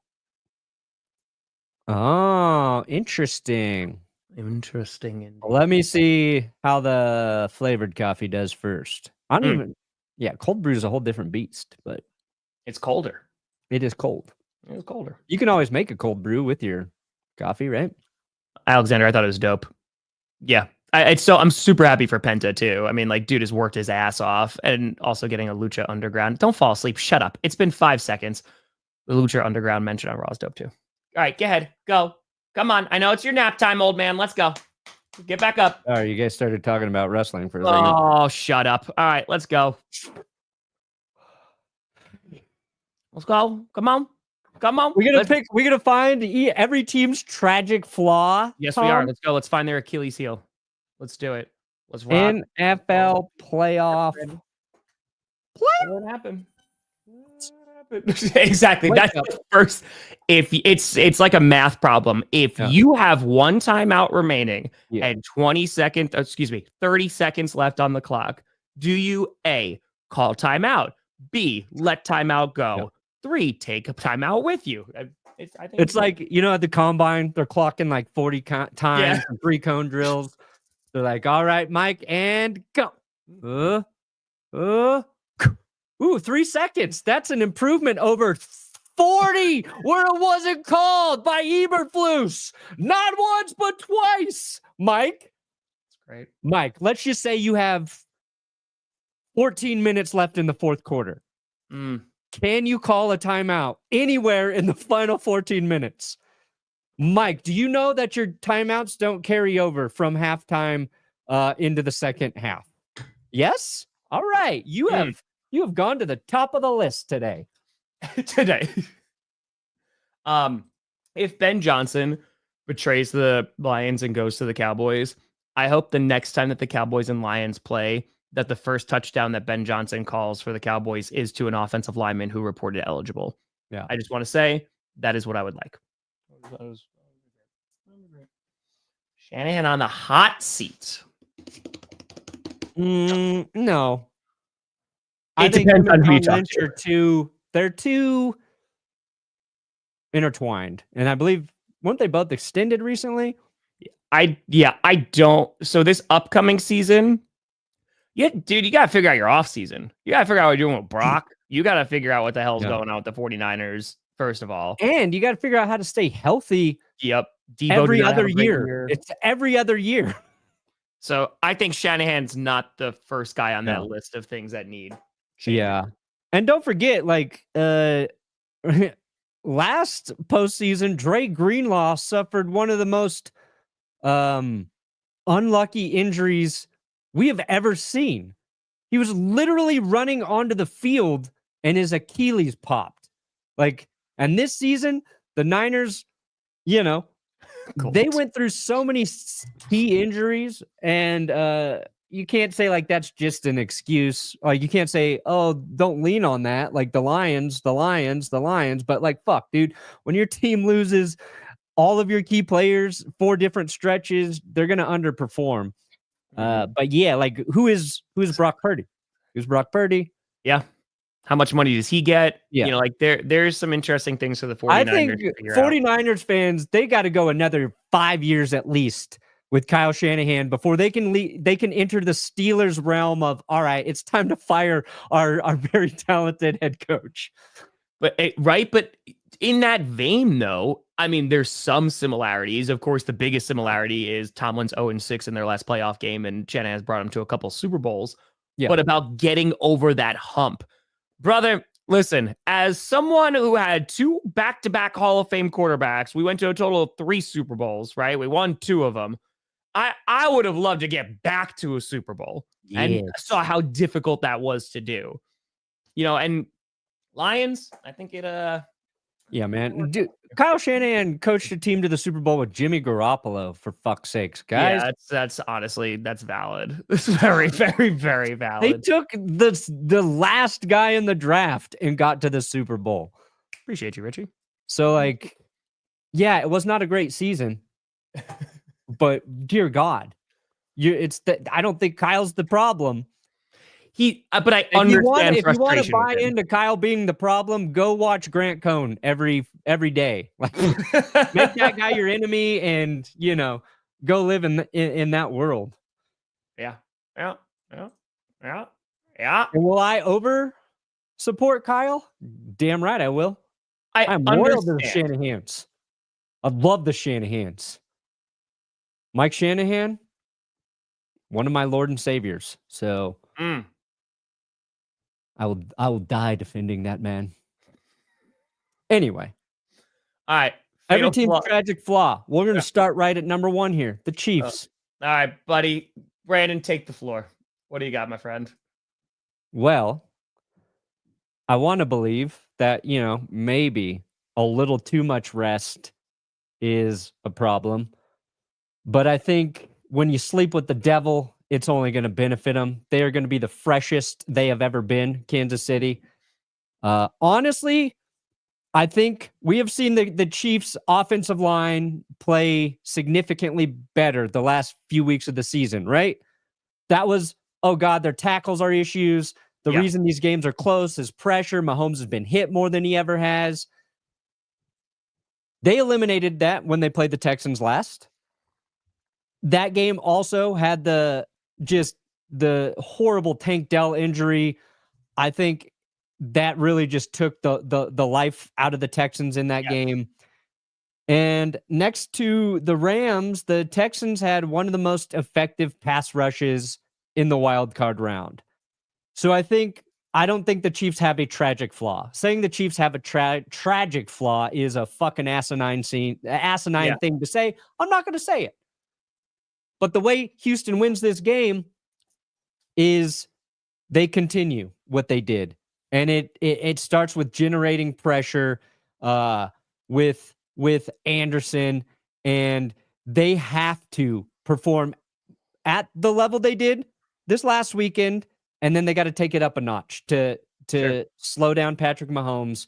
Oh, interesting. Interesting. Let me see how the flavored coffee does first. I don't even. Yeah, cold brew is a whole different beast, but it's colder. It is cold. It is colder. You can always make a cold brew with your coffee, right? Alexander, I thought it was dope. Yeah. I'm super happy for Penta too. I mean, like, dude has worked his ass off, and also getting a Lucha Underground. Don't fall asleep. Shut up. It's been 5 seconds. The Lucha Underground mention on Raw is dope too. All right, go ahead. Go. Come on. I know it's your nap time, old man. Let's go. Get back up. All right, you guys started talking about wrestling for a second. Oh, shut up. All right, let's go. Let's go. Come on. We're gonna find every team's tragic flaw. Yes, we are. Let's go. Let's find their Achilles heel. Let's do it. Let's rock. NFL playoff. What happened? Exactly. That's the first. If it's like a math problem. If you have one timeout remaining and 30 seconds left on the clock, do you A, call timeout, B, let timeout go, 3, take a timeout with you? I think it's like, at the combine, they're clocking like 40 times, 3 cone drills. They're like, all right, Mike, and go. 3 seconds. That's an improvement over 40 where it wasn't called by Eberflus. Not once, but twice. Mike. That's great. Mike, let's just say you have 14 minutes left in the fourth quarter. Can you call a timeout anywhere in the final 14 minutes? Mike, do you know that your timeouts don't carry over from halftime into the second half? Yes? All right. You have gone to the top of the list today. If Ben Johnson betrays the Lions and goes to the Cowboys, I hope the next time that the Cowboys and Lions play, that the first touchdown that Ben Johnson calls for the Cowboys is to an offensive lineman who reported eligible. Yeah. I just want to say that is what I would like. Shanahan on the hot seat. No. It depends on who you talk to. They're too intertwined. And I believe, weren't they both extended recently? I don't. So this upcoming season, dude, you got to figure out your off season. You got to figure out what you're doing with Brock. You got to figure out what the hell's going on with the 49ers, first of all. And you got to figure out how to stay healthy. Yep. Debo every other year. It's every other year. So I think Shanahan's not the first guy on that list of things that need change. Yeah. And don't forget, like, last postseason, Dre Greenlaw suffered one of the most unlucky injuries we have ever seen. He was literally running onto the field and his Achilles popped. And this season, the Niners, they went through so many key injuries, and you can't say that's just an excuse. You can't say, oh, don't lean on that. The Lions. But fuck, dude, when your team loses all of your key players 4 different stretches, they're going to underperform. But yeah, who's Brock Purdy? Who's Brock Purdy? Yeah. How much money does he get? Yeah. There's some interesting things for the 49ers. I think 49ers fans, they got to go another 5 years at least with Kyle Shanahan before they can enter the Steelers realm of, all right, it's time to fire our very talented head coach. But in that vein, though, I mean, there's some similarities. Of course, the biggest similarity is Tomlin's 0-6 in their last playoff game, and Shanahan's brought him to a couple Super Bowls. Yeah. But about getting over that hump. Brother, listen, as someone who had 2 back-to-back Hall of Fame quarterbacks, we went to a total of 3 Super Bowls, right? We won 2 of them. I would have loved to get back to a Super Bowl and saw how difficult that was to do. And Lions, I think it yeah, man. Dude, Kyle Shanahan coached a team to the Super Bowl with Jimmy Garoppolo, for fuck's sakes, guys. Yeah, that's honestly, that's valid. It's very, very, very valid. They took the last guy in the draft and got to the Super Bowl. Appreciate you, Richie. So, yeah, it was not a great season, but dear God, I don't think Kyle's the problem. But I understand. If you want to buy into Kyle being the problem, go watch Grant Cohn every day. Make that guy your enemy, and go live in that world. Yeah. And will I over support Kyle? Damn right I will. I'm loyal to the Shanahans. I love the Shanahans. Mike Shanahan, one of my Lord and Saviors. So. I will die defending that man. Anyway. All right. Every team's tragic flaw. We're going to start right at number 1 here. The Chiefs. All right, buddy. Brandon, take the floor. What do you got, my friend? Well, I want to believe that, maybe a little too much rest is a problem. But I think when you sleep with the devil, it's only going to benefit them. They are going to be the freshest they have ever been, Kansas City. Honestly, I think we have seen the Chiefs' offensive line play significantly better the last few weeks of the season, right? That was, oh God, their tackles are issues. The reason these games are close is pressure. Mahomes has been hit more than he ever has. They eliminated that when they played the Texans last. That game also had the horrible Tank Dell injury. I think that really just took the life out of the Texans in that game. And next to the Rams, the Texans had one of the most effective pass rushes in the wild card round. So I don't think the Chiefs have a tragic flaw. Saying the Chiefs have a tragic flaw is a fucking asinine thing to say. I'm not going to say it. But the way Houston wins this game is they continue what they did. And it starts with generating pressure with Anderson, and they have to perform at the level they did this last weekend, and then they got to take it up a notch to slow down Patrick Mahomes,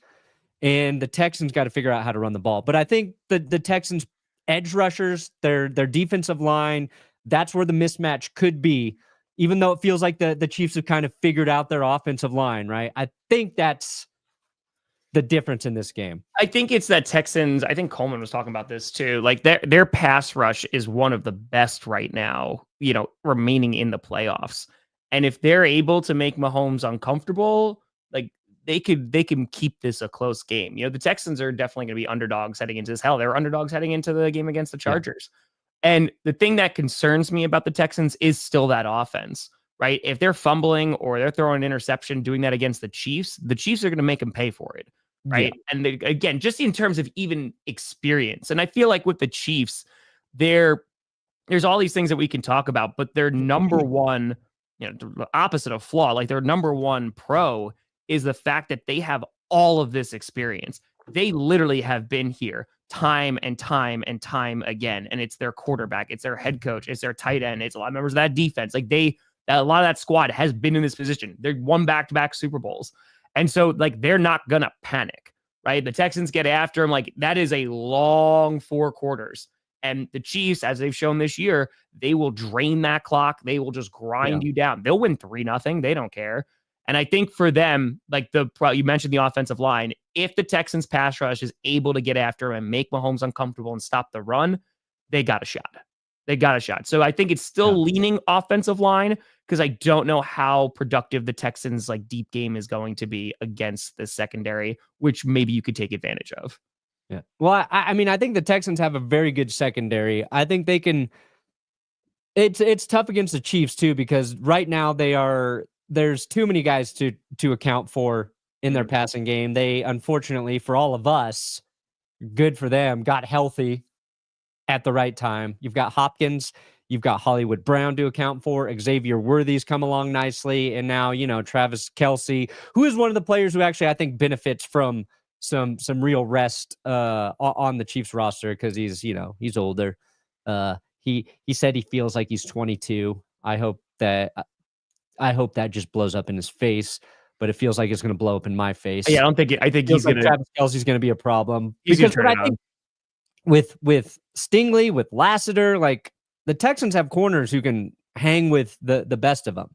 and the Texans got to figure out how to run the ball. But I think the Texans edge rushers, their defensive line, that's where the mismatch could be, even though it feels like the Chiefs have kind of figured out their offensive line, right? I think that's the difference in this game. I think it's that Texans, I think Coleman was talking about this too. Like their pass rush is one of the best right now, remaining in the playoffs. And if they're able to make Mahomes uncomfortable, like they can keep this a close game. The Texans are definitely going to be underdogs heading into this. Hell, they're underdogs heading into the game against the Chargers. Yeah. And the thing that concerns me about the Texans is still that offense, right? If they're fumbling or they're throwing an interception, doing that against the Chiefs are going to make them pay for it, right? Yeah. And again, just in terms of even experience. And I feel like with the Chiefs, they're there's all these things that we can talk about, but their number one, the opposite of flaw, like their number one pro is the fact that they have all of this experience. They literally have been here time and time and time again. And it's their quarterback, it's their head coach, it's their tight end, it's a lot of members of that defense. Like a lot of that squad has been in this position. They're won back-to-back Super Bowls. And so like, they're not gonna panic, right? The Texans get after them. Like that is a long 4 quarters. And the Chiefs, as they've shown this year, they will drain that clock. They will just grind you down. They'll win 3-0. They don't care. And I think for them, like you mentioned the offensive line, if the Texans pass rush is able to get after him and make Mahomes uncomfortable and stop the run, they got a shot. They got a shot. So I think it's still leaning offensive line because I don't know how productive the Texans like deep game is going to be against the secondary, which maybe you could take advantage of. Yeah. Well, I mean, I think the Texans have a very good secondary. I think they can. It's tough against the Chiefs too because right now there's too many guys to account for in their passing game. They unfortunately for all of us, good for them, got healthy at the right time. You've got Hopkins, you've got Hollywood Brown to account for. Xavier Worthy's come along nicely, and now Travis Kelce, who is one of the players who actually I think benefits from some real rest on the Chiefs roster because he's older. He said he feels like he's 22. I hope that just blows up in his face, but it feels like it's going to blow up in my face. Yeah, I think he's going to. Travis Kelce's going to be a problem because I think with Stingley, with Lassiter, like the Texans have corners who can hang with the best of them.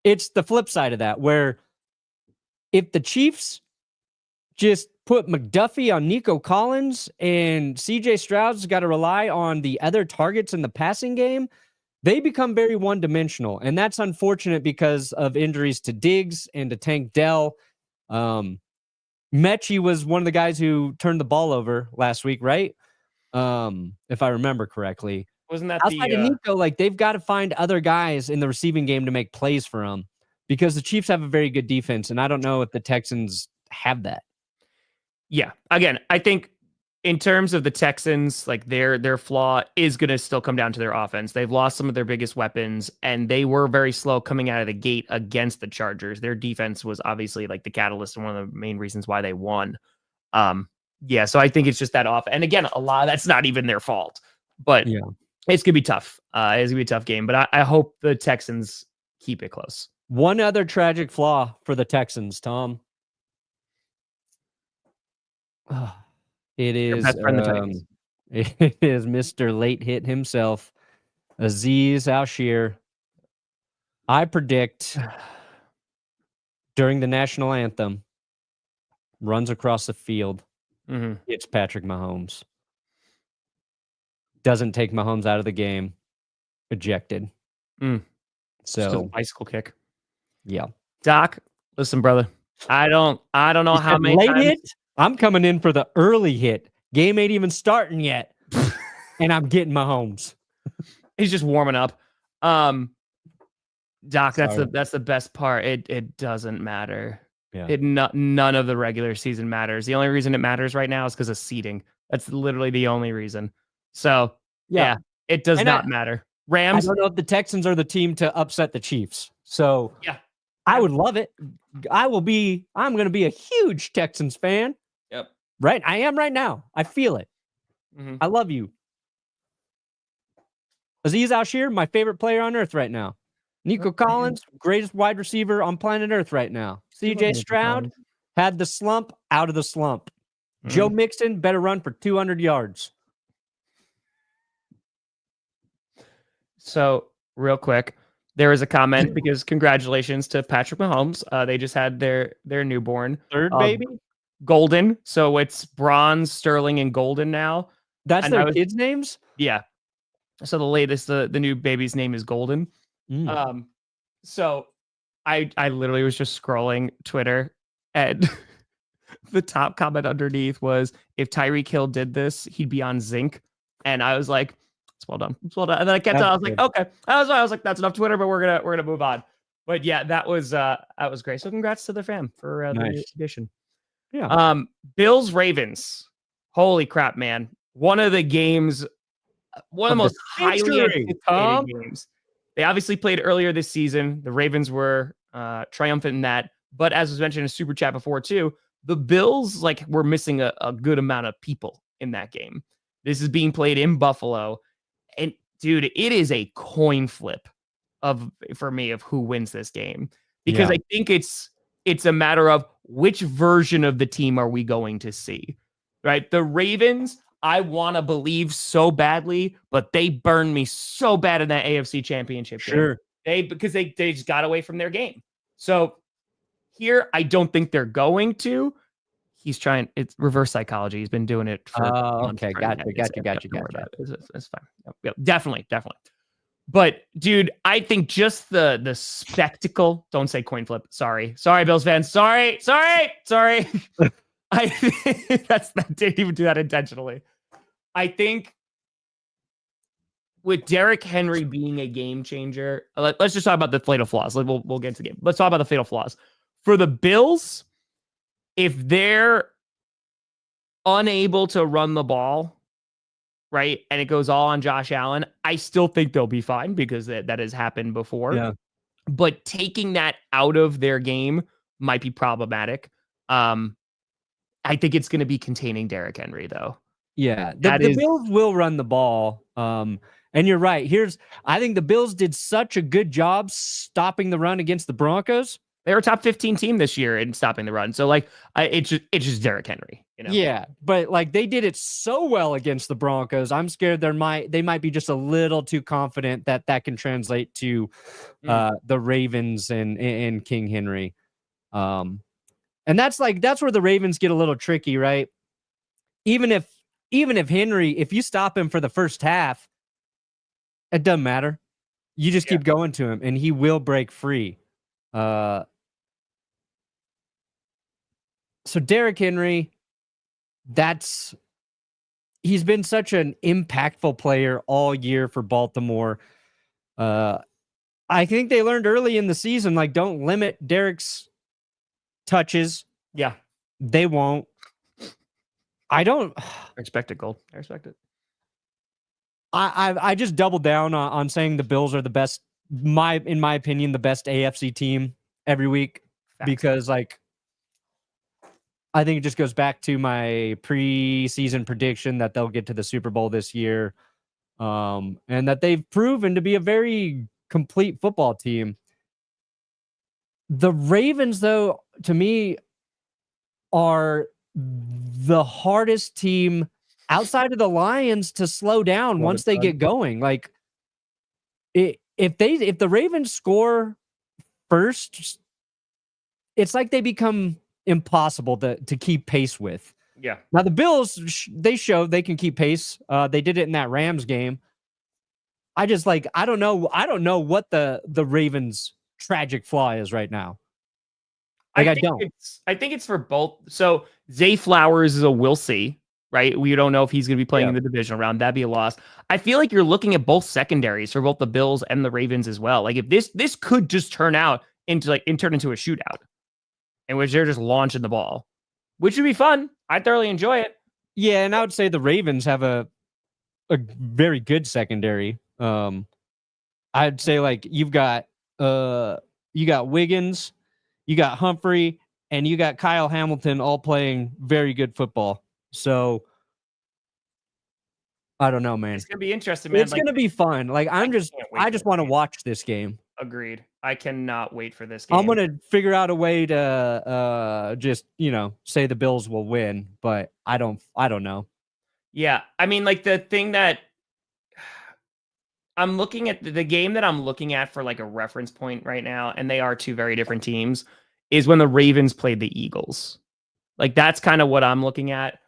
It's the flip side of that where if the Chiefs just put McDuffie on Nico Collins and CJ Stroud's got to rely on the other targets in the passing game, they become very one-dimensional. And that's unfortunate because of injuries to Diggs and to Tank Dell. Mechie was one of the guys who turned the ball over last week, right? If I remember correctly. Wasn't that outside of Nico, like they've got to find other guys in the receiving game to make plays for them because the Chiefs have a very good defense. And I don't know if the Texans have that. Yeah. Again, I think in terms of the Texans, like their flaw is going to still come down to their offense. They've lost some of their biggest weapons, and they were very slow coming out of the gate against the Chargers. Their defense was obviously like the catalyst and one of the main reasons why they won. So I think it's just that off. And again, a lot of that's not even their fault, but it's gonna be tough. It's gonna be a tough game, but I hope the Texans keep it close. One other tragic flaw for the Texans, Tom. It is it is Mr. Late Hit himself, Azeez Al-Shir. I predict during the national anthem, runs across the field, it's Patrick Mahomes. Doesn't take Mahomes out of the game, ejected. So bicycle kick. Yeah. Doc, listen, brother. I don't know how many late times... hit. I'm coming in for the early hit. Game ain't even starting yet. And I'm getting Mahomes. He's just warming up. Doc, that's the best part. It doesn't matter. Yeah. None of the regular season matters. The only reason it matters right now is because of seeding. That's literally the only reason. So yeah it does not matter. Rams. I don't know if the Texans are the team to upset the Chiefs. So yeah, I would love it. I'm going to be a huge Texans fan. Yep. Right. I am right now. I feel it. I love you. Azeez Al-Shir, my favorite player on earth right now. Nico Collins, greatest wide receiver on planet Earth right now. CJ Stroud had the slump, out of the slump. Joe Mixon better run for 200 yards. So real quick, there is a comment because congratulations to Patrick Mahomes. They just had their newborn. Third baby? Golden. So it's Bronze, Sterling, and Golden now. That's their kids' names? Yeah. So the latest, the new baby's name is Golden. So I literally was just scrolling Twitter and the top comment underneath was, if Tyreek Hill did this, he'd be on zinc. And I was like, it's well done. It's well done. And then I kept on, I was like, okay. I was like, that's enough Twitter, but we're gonna move on. But yeah, that was great. So congrats to the fam for the new edition. Yeah. Bills Ravens. Holy crap, man. One of the games one of the most highly century, Tom. anticipated games. They obviously played earlier this season. The Ravens were triumphant in that. But as was mentioned in Super Chat before too, the Bills were missing a good amount of people in that game. This is being played in Buffalo. And dude, it is a coin flip for me of who wins this game. Because I think it's a matter of which version of the team are we going to see, right? The Ravens, I want to believe so badly, but they burned me so bad in that AFC Championship game. Because they just got away from their game. So here, I don't think they're going to. He's trying. It's reverse psychology. He's been doing it for months. Okay. Gotcha. It's fine. Yep, definitely. But dude, I think just the spectacle. Don't say coin flip. Sorry, Bills fans. Sorry. That didn't even do that intentionally. I think with Derrick Henry being a game changer, let's just talk about the fatal flaws. We'll get to the game. Let's talk about the fatal flaws for the Bills. If they're unable to run the ball, right, and it goes all on Josh Allen, I still think they'll be fine because that has happened before. Yeah. But taking that out of their game might be problematic. I think it's going to be containing Derrick Henry, though. Yeah, the Bills will run the ball. And you're right. I think the Bills did such a good job stopping the run against the Broncos. They were a top 15 team this year in stopping the run. So it's just Derrick Henry, you know? Yeah, but they did it so well against the Broncos. I'm scared they might be just a little too confident that can translate to the Ravens and King Henry. And that's where the Ravens get a little tricky, right? Even if Henry, if you stop him for the first half, it doesn't matter. You just keep going to him and he will break free. So Derrick Henry, he's been such an impactful player all year for Baltimore. I think they learned early in the season, don't limit Derrick's touches. Yeah. They won't. I don't expect it, Gold. I respect it. I just doubled down on saying the Bills are the best, in my opinion, the best AFC team every week. Facts. Because I think it just goes back to my preseason prediction that they'll get to the Super Bowl this year, and that they've proven to be a very complete football team. The Ravens, though, to me, are the hardest team outside of the Lions to slow down once they get going. If the Ravens score first, it's like they become impossible to keep pace with. Yeah. Now the Bills, they show they can keep pace. They did it in that Rams game. I don't know what the Ravens' tragic flaw is right now. I think it's for both. So Zay Flowers is a we'll see, right? We don't know if he's going to be playing in the divisional round. That'd be a loss. I feel like you're looking at both secondaries for both the Bills and the Ravens as well. If this could just turn out into turn into a shootout in which they're just launching the ball, which would be fun. I thoroughly enjoy it. Yeah, and I would say the Ravens have a very good secondary. I'd say you've got Wiggins, you got Humphrey, and you got Kyle Hamilton all playing very good football. So I don't know, man. It's gonna be interesting, man. It's gonna be fun. I just want to watch this game. Agreed. I cannot wait for this game. I'm gonna figure out a way to just say the Bills will win, but I don't know. Yeah, I mean, the thing that I'm looking at, the game that I'm looking at for a reference point right now, and they are two very different teams, is when the Ravens played the Eagles. That's kind of what I'm looking at.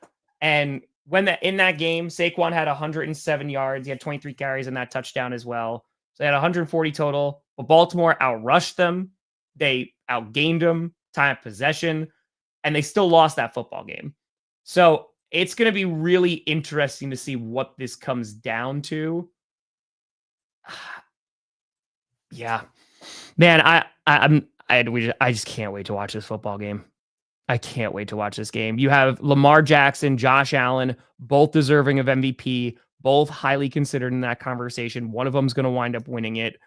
And in that game, Saquon had 107 yards. He had 23 carries and that touchdown as well. So they had 140 total. But Baltimore outrushed them. They outgained them, time of possession, and they still lost that football game. So it's going to be really interesting to see what this comes down to. Yeah, man, I just can't wait to watch this football game. I can't wait to watch this game. You have Lamar Jackson, Josh Allen, both deserving of MVP, both highly considered in that conversation. One of them's going to wind up winning it.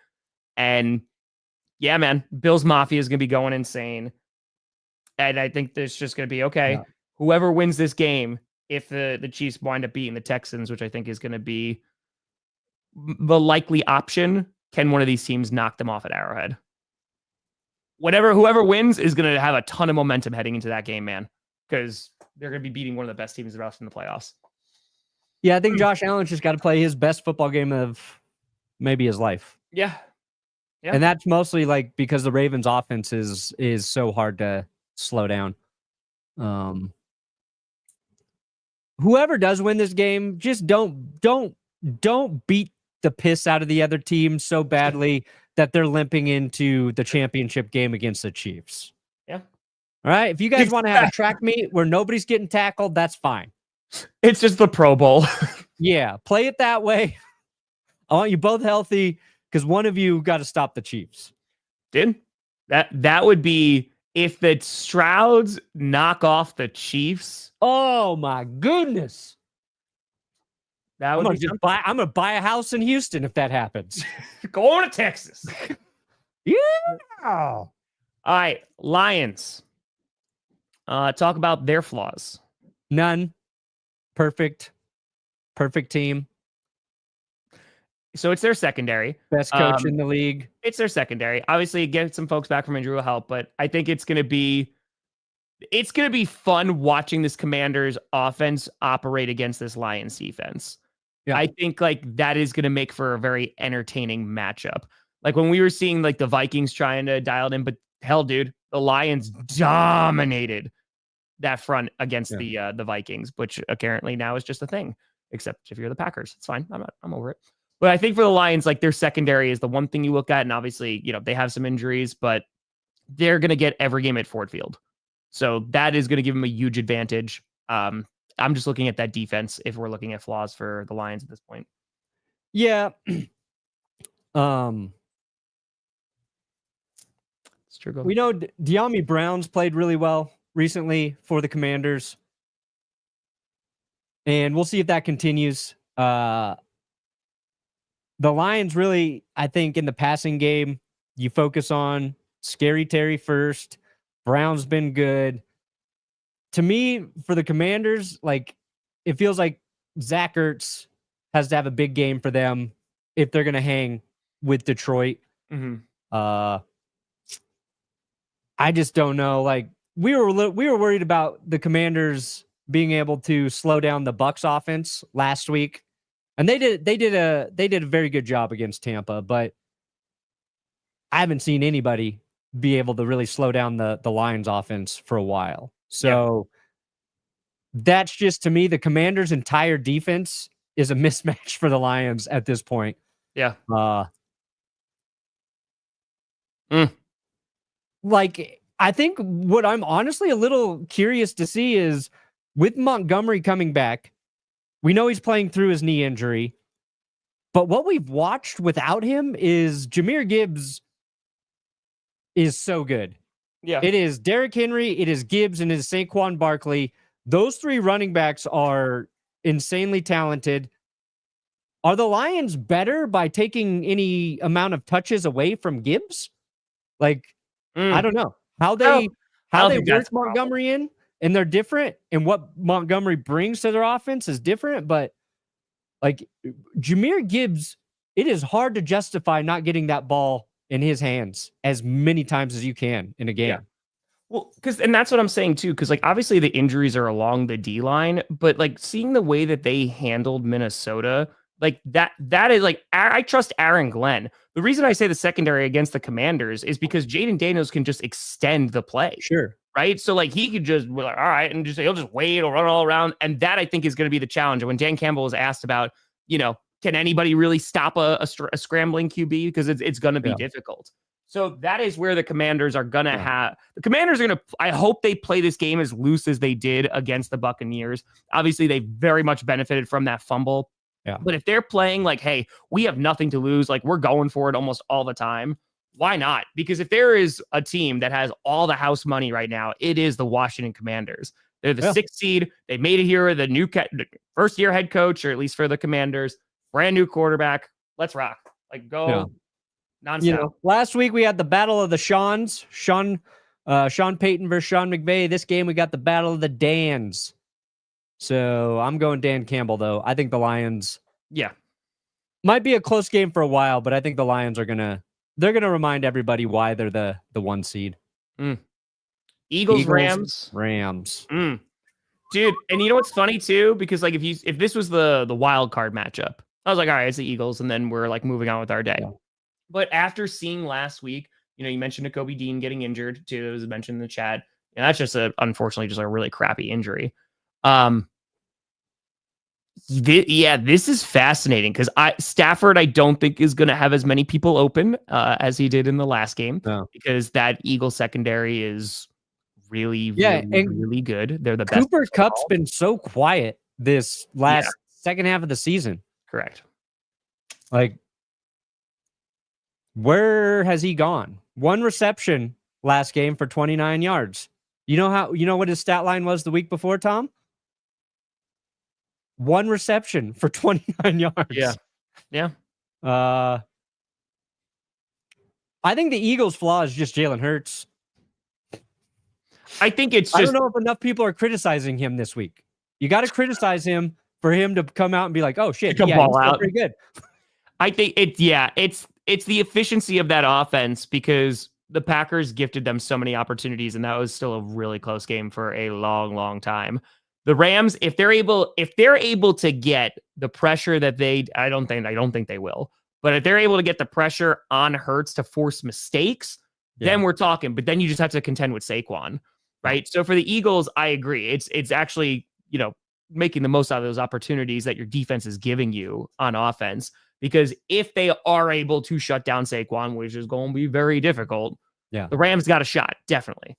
And yeah, man, Bills Mafia is going to be going insane. And I think there's just going to be, okay, whoever wins this game, if the Chiefs wind up beating the Texans, which I think is going to be the likely option, can one of these teams knock them off at Arrowhead? Whoever wins is going to have a ton of momentum heading into that game, man, because they're going to be beating one of the best teams in the playoffs. Yeah, I think Josh Allen's just got to play his best football game of maybe his life. Yeah. And that's mostly like because the Ravens offense is so hard to slow down. Whoever does win this game, just don't beat the piss out of the other team so badly that they're limping into the championship game against the Chiefs. Yeah. All right. If you guys want to have a track meet where nobody's getting tackled, that's fine. It's just the Pro Bowl. Yeah. Play it that way. I want you both healthy because one of you got to stop the Chiefs. Dude, that would be if the Strouds knock off the Chiefs. Oh my goodness. That would I'm gonna buy a house in Houston if that happens. Going to Texas. Yeah. All right, Lions. Talk about their flaws. None. Perfect team. So it's their secondary. Best coach in the league. It's their secondary. Obviously, get some folks back from injury will help, but I think it's gonna be fun watching this Commanders offense operate against this Lions defense. Yeah. I think like that is going to make for a very entertaining matchup. Like when we were seeing like the Vikings trying to dial it in, but hell, dude, the Lions dominated that front against the Vikings, which apparently now is just a thing, except if you're the Packers, it's fine. I'm over it. But I think for the Lions, like their secondary is the one thing you look at. And obviously, they have some injuries, but they're going to get every game at Ford Field. So that is going to give them a huge advantage. I'm just looking at that defense if we're looking at flaws for the Lions at this point. Yeah. It's true. We know De'Ami Brown's played really well recently for the Commanders. And we'll see if that continues. The Lions really, I think, in the passing game, you focus on Scary Terry first. Brown's been good. To me, for the Commanders, like it feels like Zach Ertz has to have a big game for them if they're going to hang with Detroit. Mm-hmm. I just don't know. Like we were worried about the Commanders being able to slow down the Bucs offense last week, and they did a very good job against Tampa. But I haven't seen anybody be able to really slow down the Lions offense for a while. So that's just, to me, the Commanders' entire defense is a mismatch for the Lions at this point. Yeah. Like, I think what I'm honestly a little curious to see is with Montgomery coming back, we know he's playing through his knee injury, but what we've watched without him is Jahmyr Gibbs is so good. Yeah. It is Derrick Henry, it is Gibbs, and it is Saquon Barkley. Those three running backs are insanely talented. Are the Lions better by taking any amount of touches away from Gibbs? Like, I don't know how they work Montgomery in, and they're different, and what Montgomery brings to their offense is different. But like Jahmyr Gibbs, it is hard to justify not getting that ball in his hands as many times as you can in a game. Yeah. Well, and that's what I'm saying too. Cause like, obviously the injuries are along the D line, but like seeing the way that they handled Minnesota, like that is like, I trust Aaron Glenn. The reason I say the secondary against the Commanders is because Jayden Daniels can just extend the play. Sure. Right. So like he could just be like, all right. And just he'll just wait or run all around. And that I think is going to be the challenge. When Dan Campbell was asked about, can anybody really stop a scrambling QB? Because it's going to be difficult. So that is where the Commanders are going to have. The Commanders are going to, I hope they play this game as loose as they did against the Buccaneers. Obviously, they very much benefited from that fumble. Yeah. But if they're playing like, hey, we have nothing to lose, like we're going for it almost all the time, why not? Because if there is a team that has all the house money right now, it is the Washington Commanders. They're the 6th seed. They made it here. The new first-year head coach, or at least for the Commanders. Brand new quarterback. Let's rock. Like, go nonstop. Last week we had the battle of the Seans. Sean Payton versus Sean McVay. This game we got the battle of the Dans. So I'm going Dan Campbell, though. I think the Lions might be a close game for a while, but I think the Lions are gonna remind everybody why they're the 1 seed. Eagles, Rams. Dude, and you know what's funny too? Because like if this was the wild card matchup, I was like, all right, it's the Eagles, and then we're like moving on with our day. Yeah. But after seeing last week, you mentioned Kobe Dean getting injured too. It was mentioned in the chat. And that's just unfortunately just a really crappy injury. This is fascinating because Stafford, I don't think is going to have as many people open as he did in the last game because that Eagle secondary is really good. They're the best. Cooper Kupp's been so quiet this last second half of the season. Correct. Like, where has he gone? 1 reception last game for 29 yards. You know what his stat line was the week before, Tom? 1 reception for 29 yards. Yeah. I think the Eagles' flaw is just Jalen Hurts. I think it's just... I don't know if enough people are criticizing him this week. You got to criticize him for him to come out and be like, oh, shit, he's pretty good. I think it's the efficiency of that offense because the Packers gifted them so many opportunities, and that was still a really close game for a long, long time. The Rams, if they're able to get the pressure that I don't think they will, but if they're able to get the pressure on Hurts to force mistakes, then we're talking. But then you just have to contend with Saquon, right? So for the Eagles, I agree. It's actually, making the most out of those opportunities that your defense is giving you on offense. Because if they are able to shut down Saquon, which is going to be very difficult, the Rams got a shot, definitely.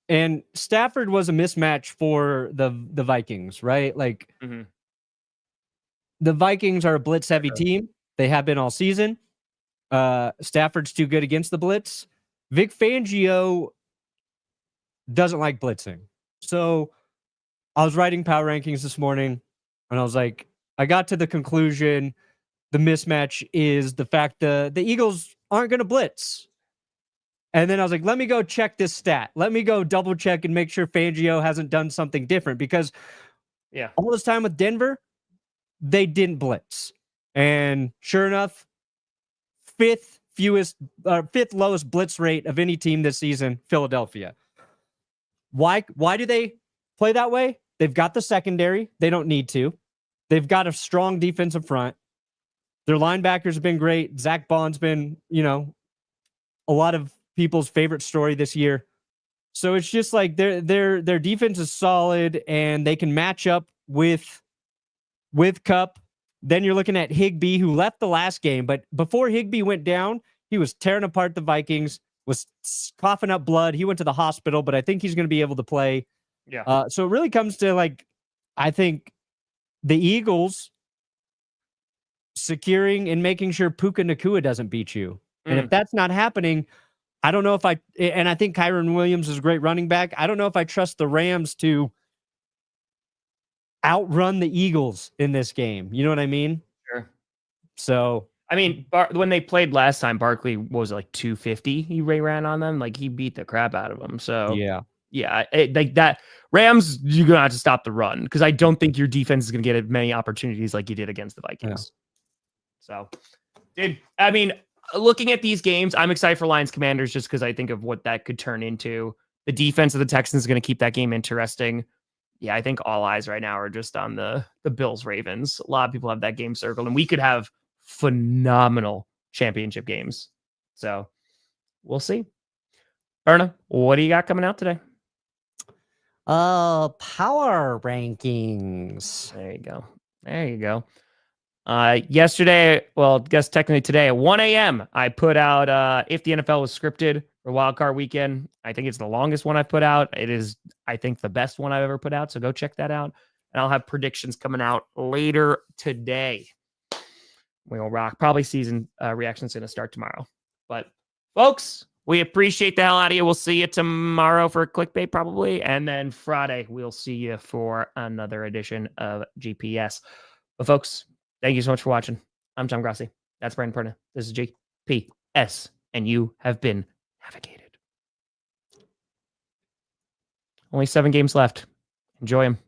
And Stafford was a mismatch for the Vikings, right? Like, the Vikings are a blitz-heavy team. They have been all season. Stafford's too good against the blitz. Vic Fangio doesn't like blitzing. So I was writing power rankings this morning, and I was like, I got to the conclusion the mismatch is the fact the Eagles aren't going to blitz. And then I was like, let me go check this stat. Let me go double check and make sure Fangio hasn't done something different because all this time with Denver, they didn't blitz. And sure enough, fifth lowest blitz rate of any team this season, Philadelphia. Why do they play that way? They've got the secondary. They don't need to. They've got a strong defensive front. Their linebackers have been great. Zach Bond's been, a lot of people's favorite story this year. So it's just like their defense is solid and they can match up with Kupp. Then you're looking at Higbee, who left the last game, but before Higbee went down, he was tearing apart the Vikings, was coughing up blood. He went to the hospital, but I think he's going to be able to play. Yeah. So it really comes to I think the Eagles securing and making sure Puka Nacua doesn't beat you. And if that's not happening, I don't know if I think Kyron Williams is a great running back. I don't know if I trust the Rams to outrun the Eagles in this game. You know what I mean? Sure. So, I mean, when they played last time, Barkley was 250. He ran on them. He beat the crap out of them. So like that Rams, you're going to have to stop the run because I don't think your defense is going to get as many opportunities like you did against the Vikings. So, looking at these games, I'm excited for Lions Commanders just because I think of what that could turn into. The defense of the Texans is going to keep that game interesting. Yeah, I think all eyes right now are just on the Bills Ravens. A lot of people have that game circled, and we could have phenomenal championship games. So we'll see. Perna, what do you got coming out today? Power rankings. There you go. Yesterday, well, I guess technically today at 1 a.m., I put out if the NFL was scripted for wildcard weekend. I think it's the longest one I've put out. It is, I think, the best one I've ever put out. So go check that out. And I'll have predictions coming out later today. We'll rock. Probably season reactions going to start tomorrow. But folks, We appreciate the hell out of you. We'll see you tomorrow for clickbait, probably. And then Friday, we'll see you for another edition of GPS. But folks, thank you so much for watching. I'm Tom Grossi. That's Brandon Perna. This is GPS. And you have been navigated. Only 7 games left. Enjoy them.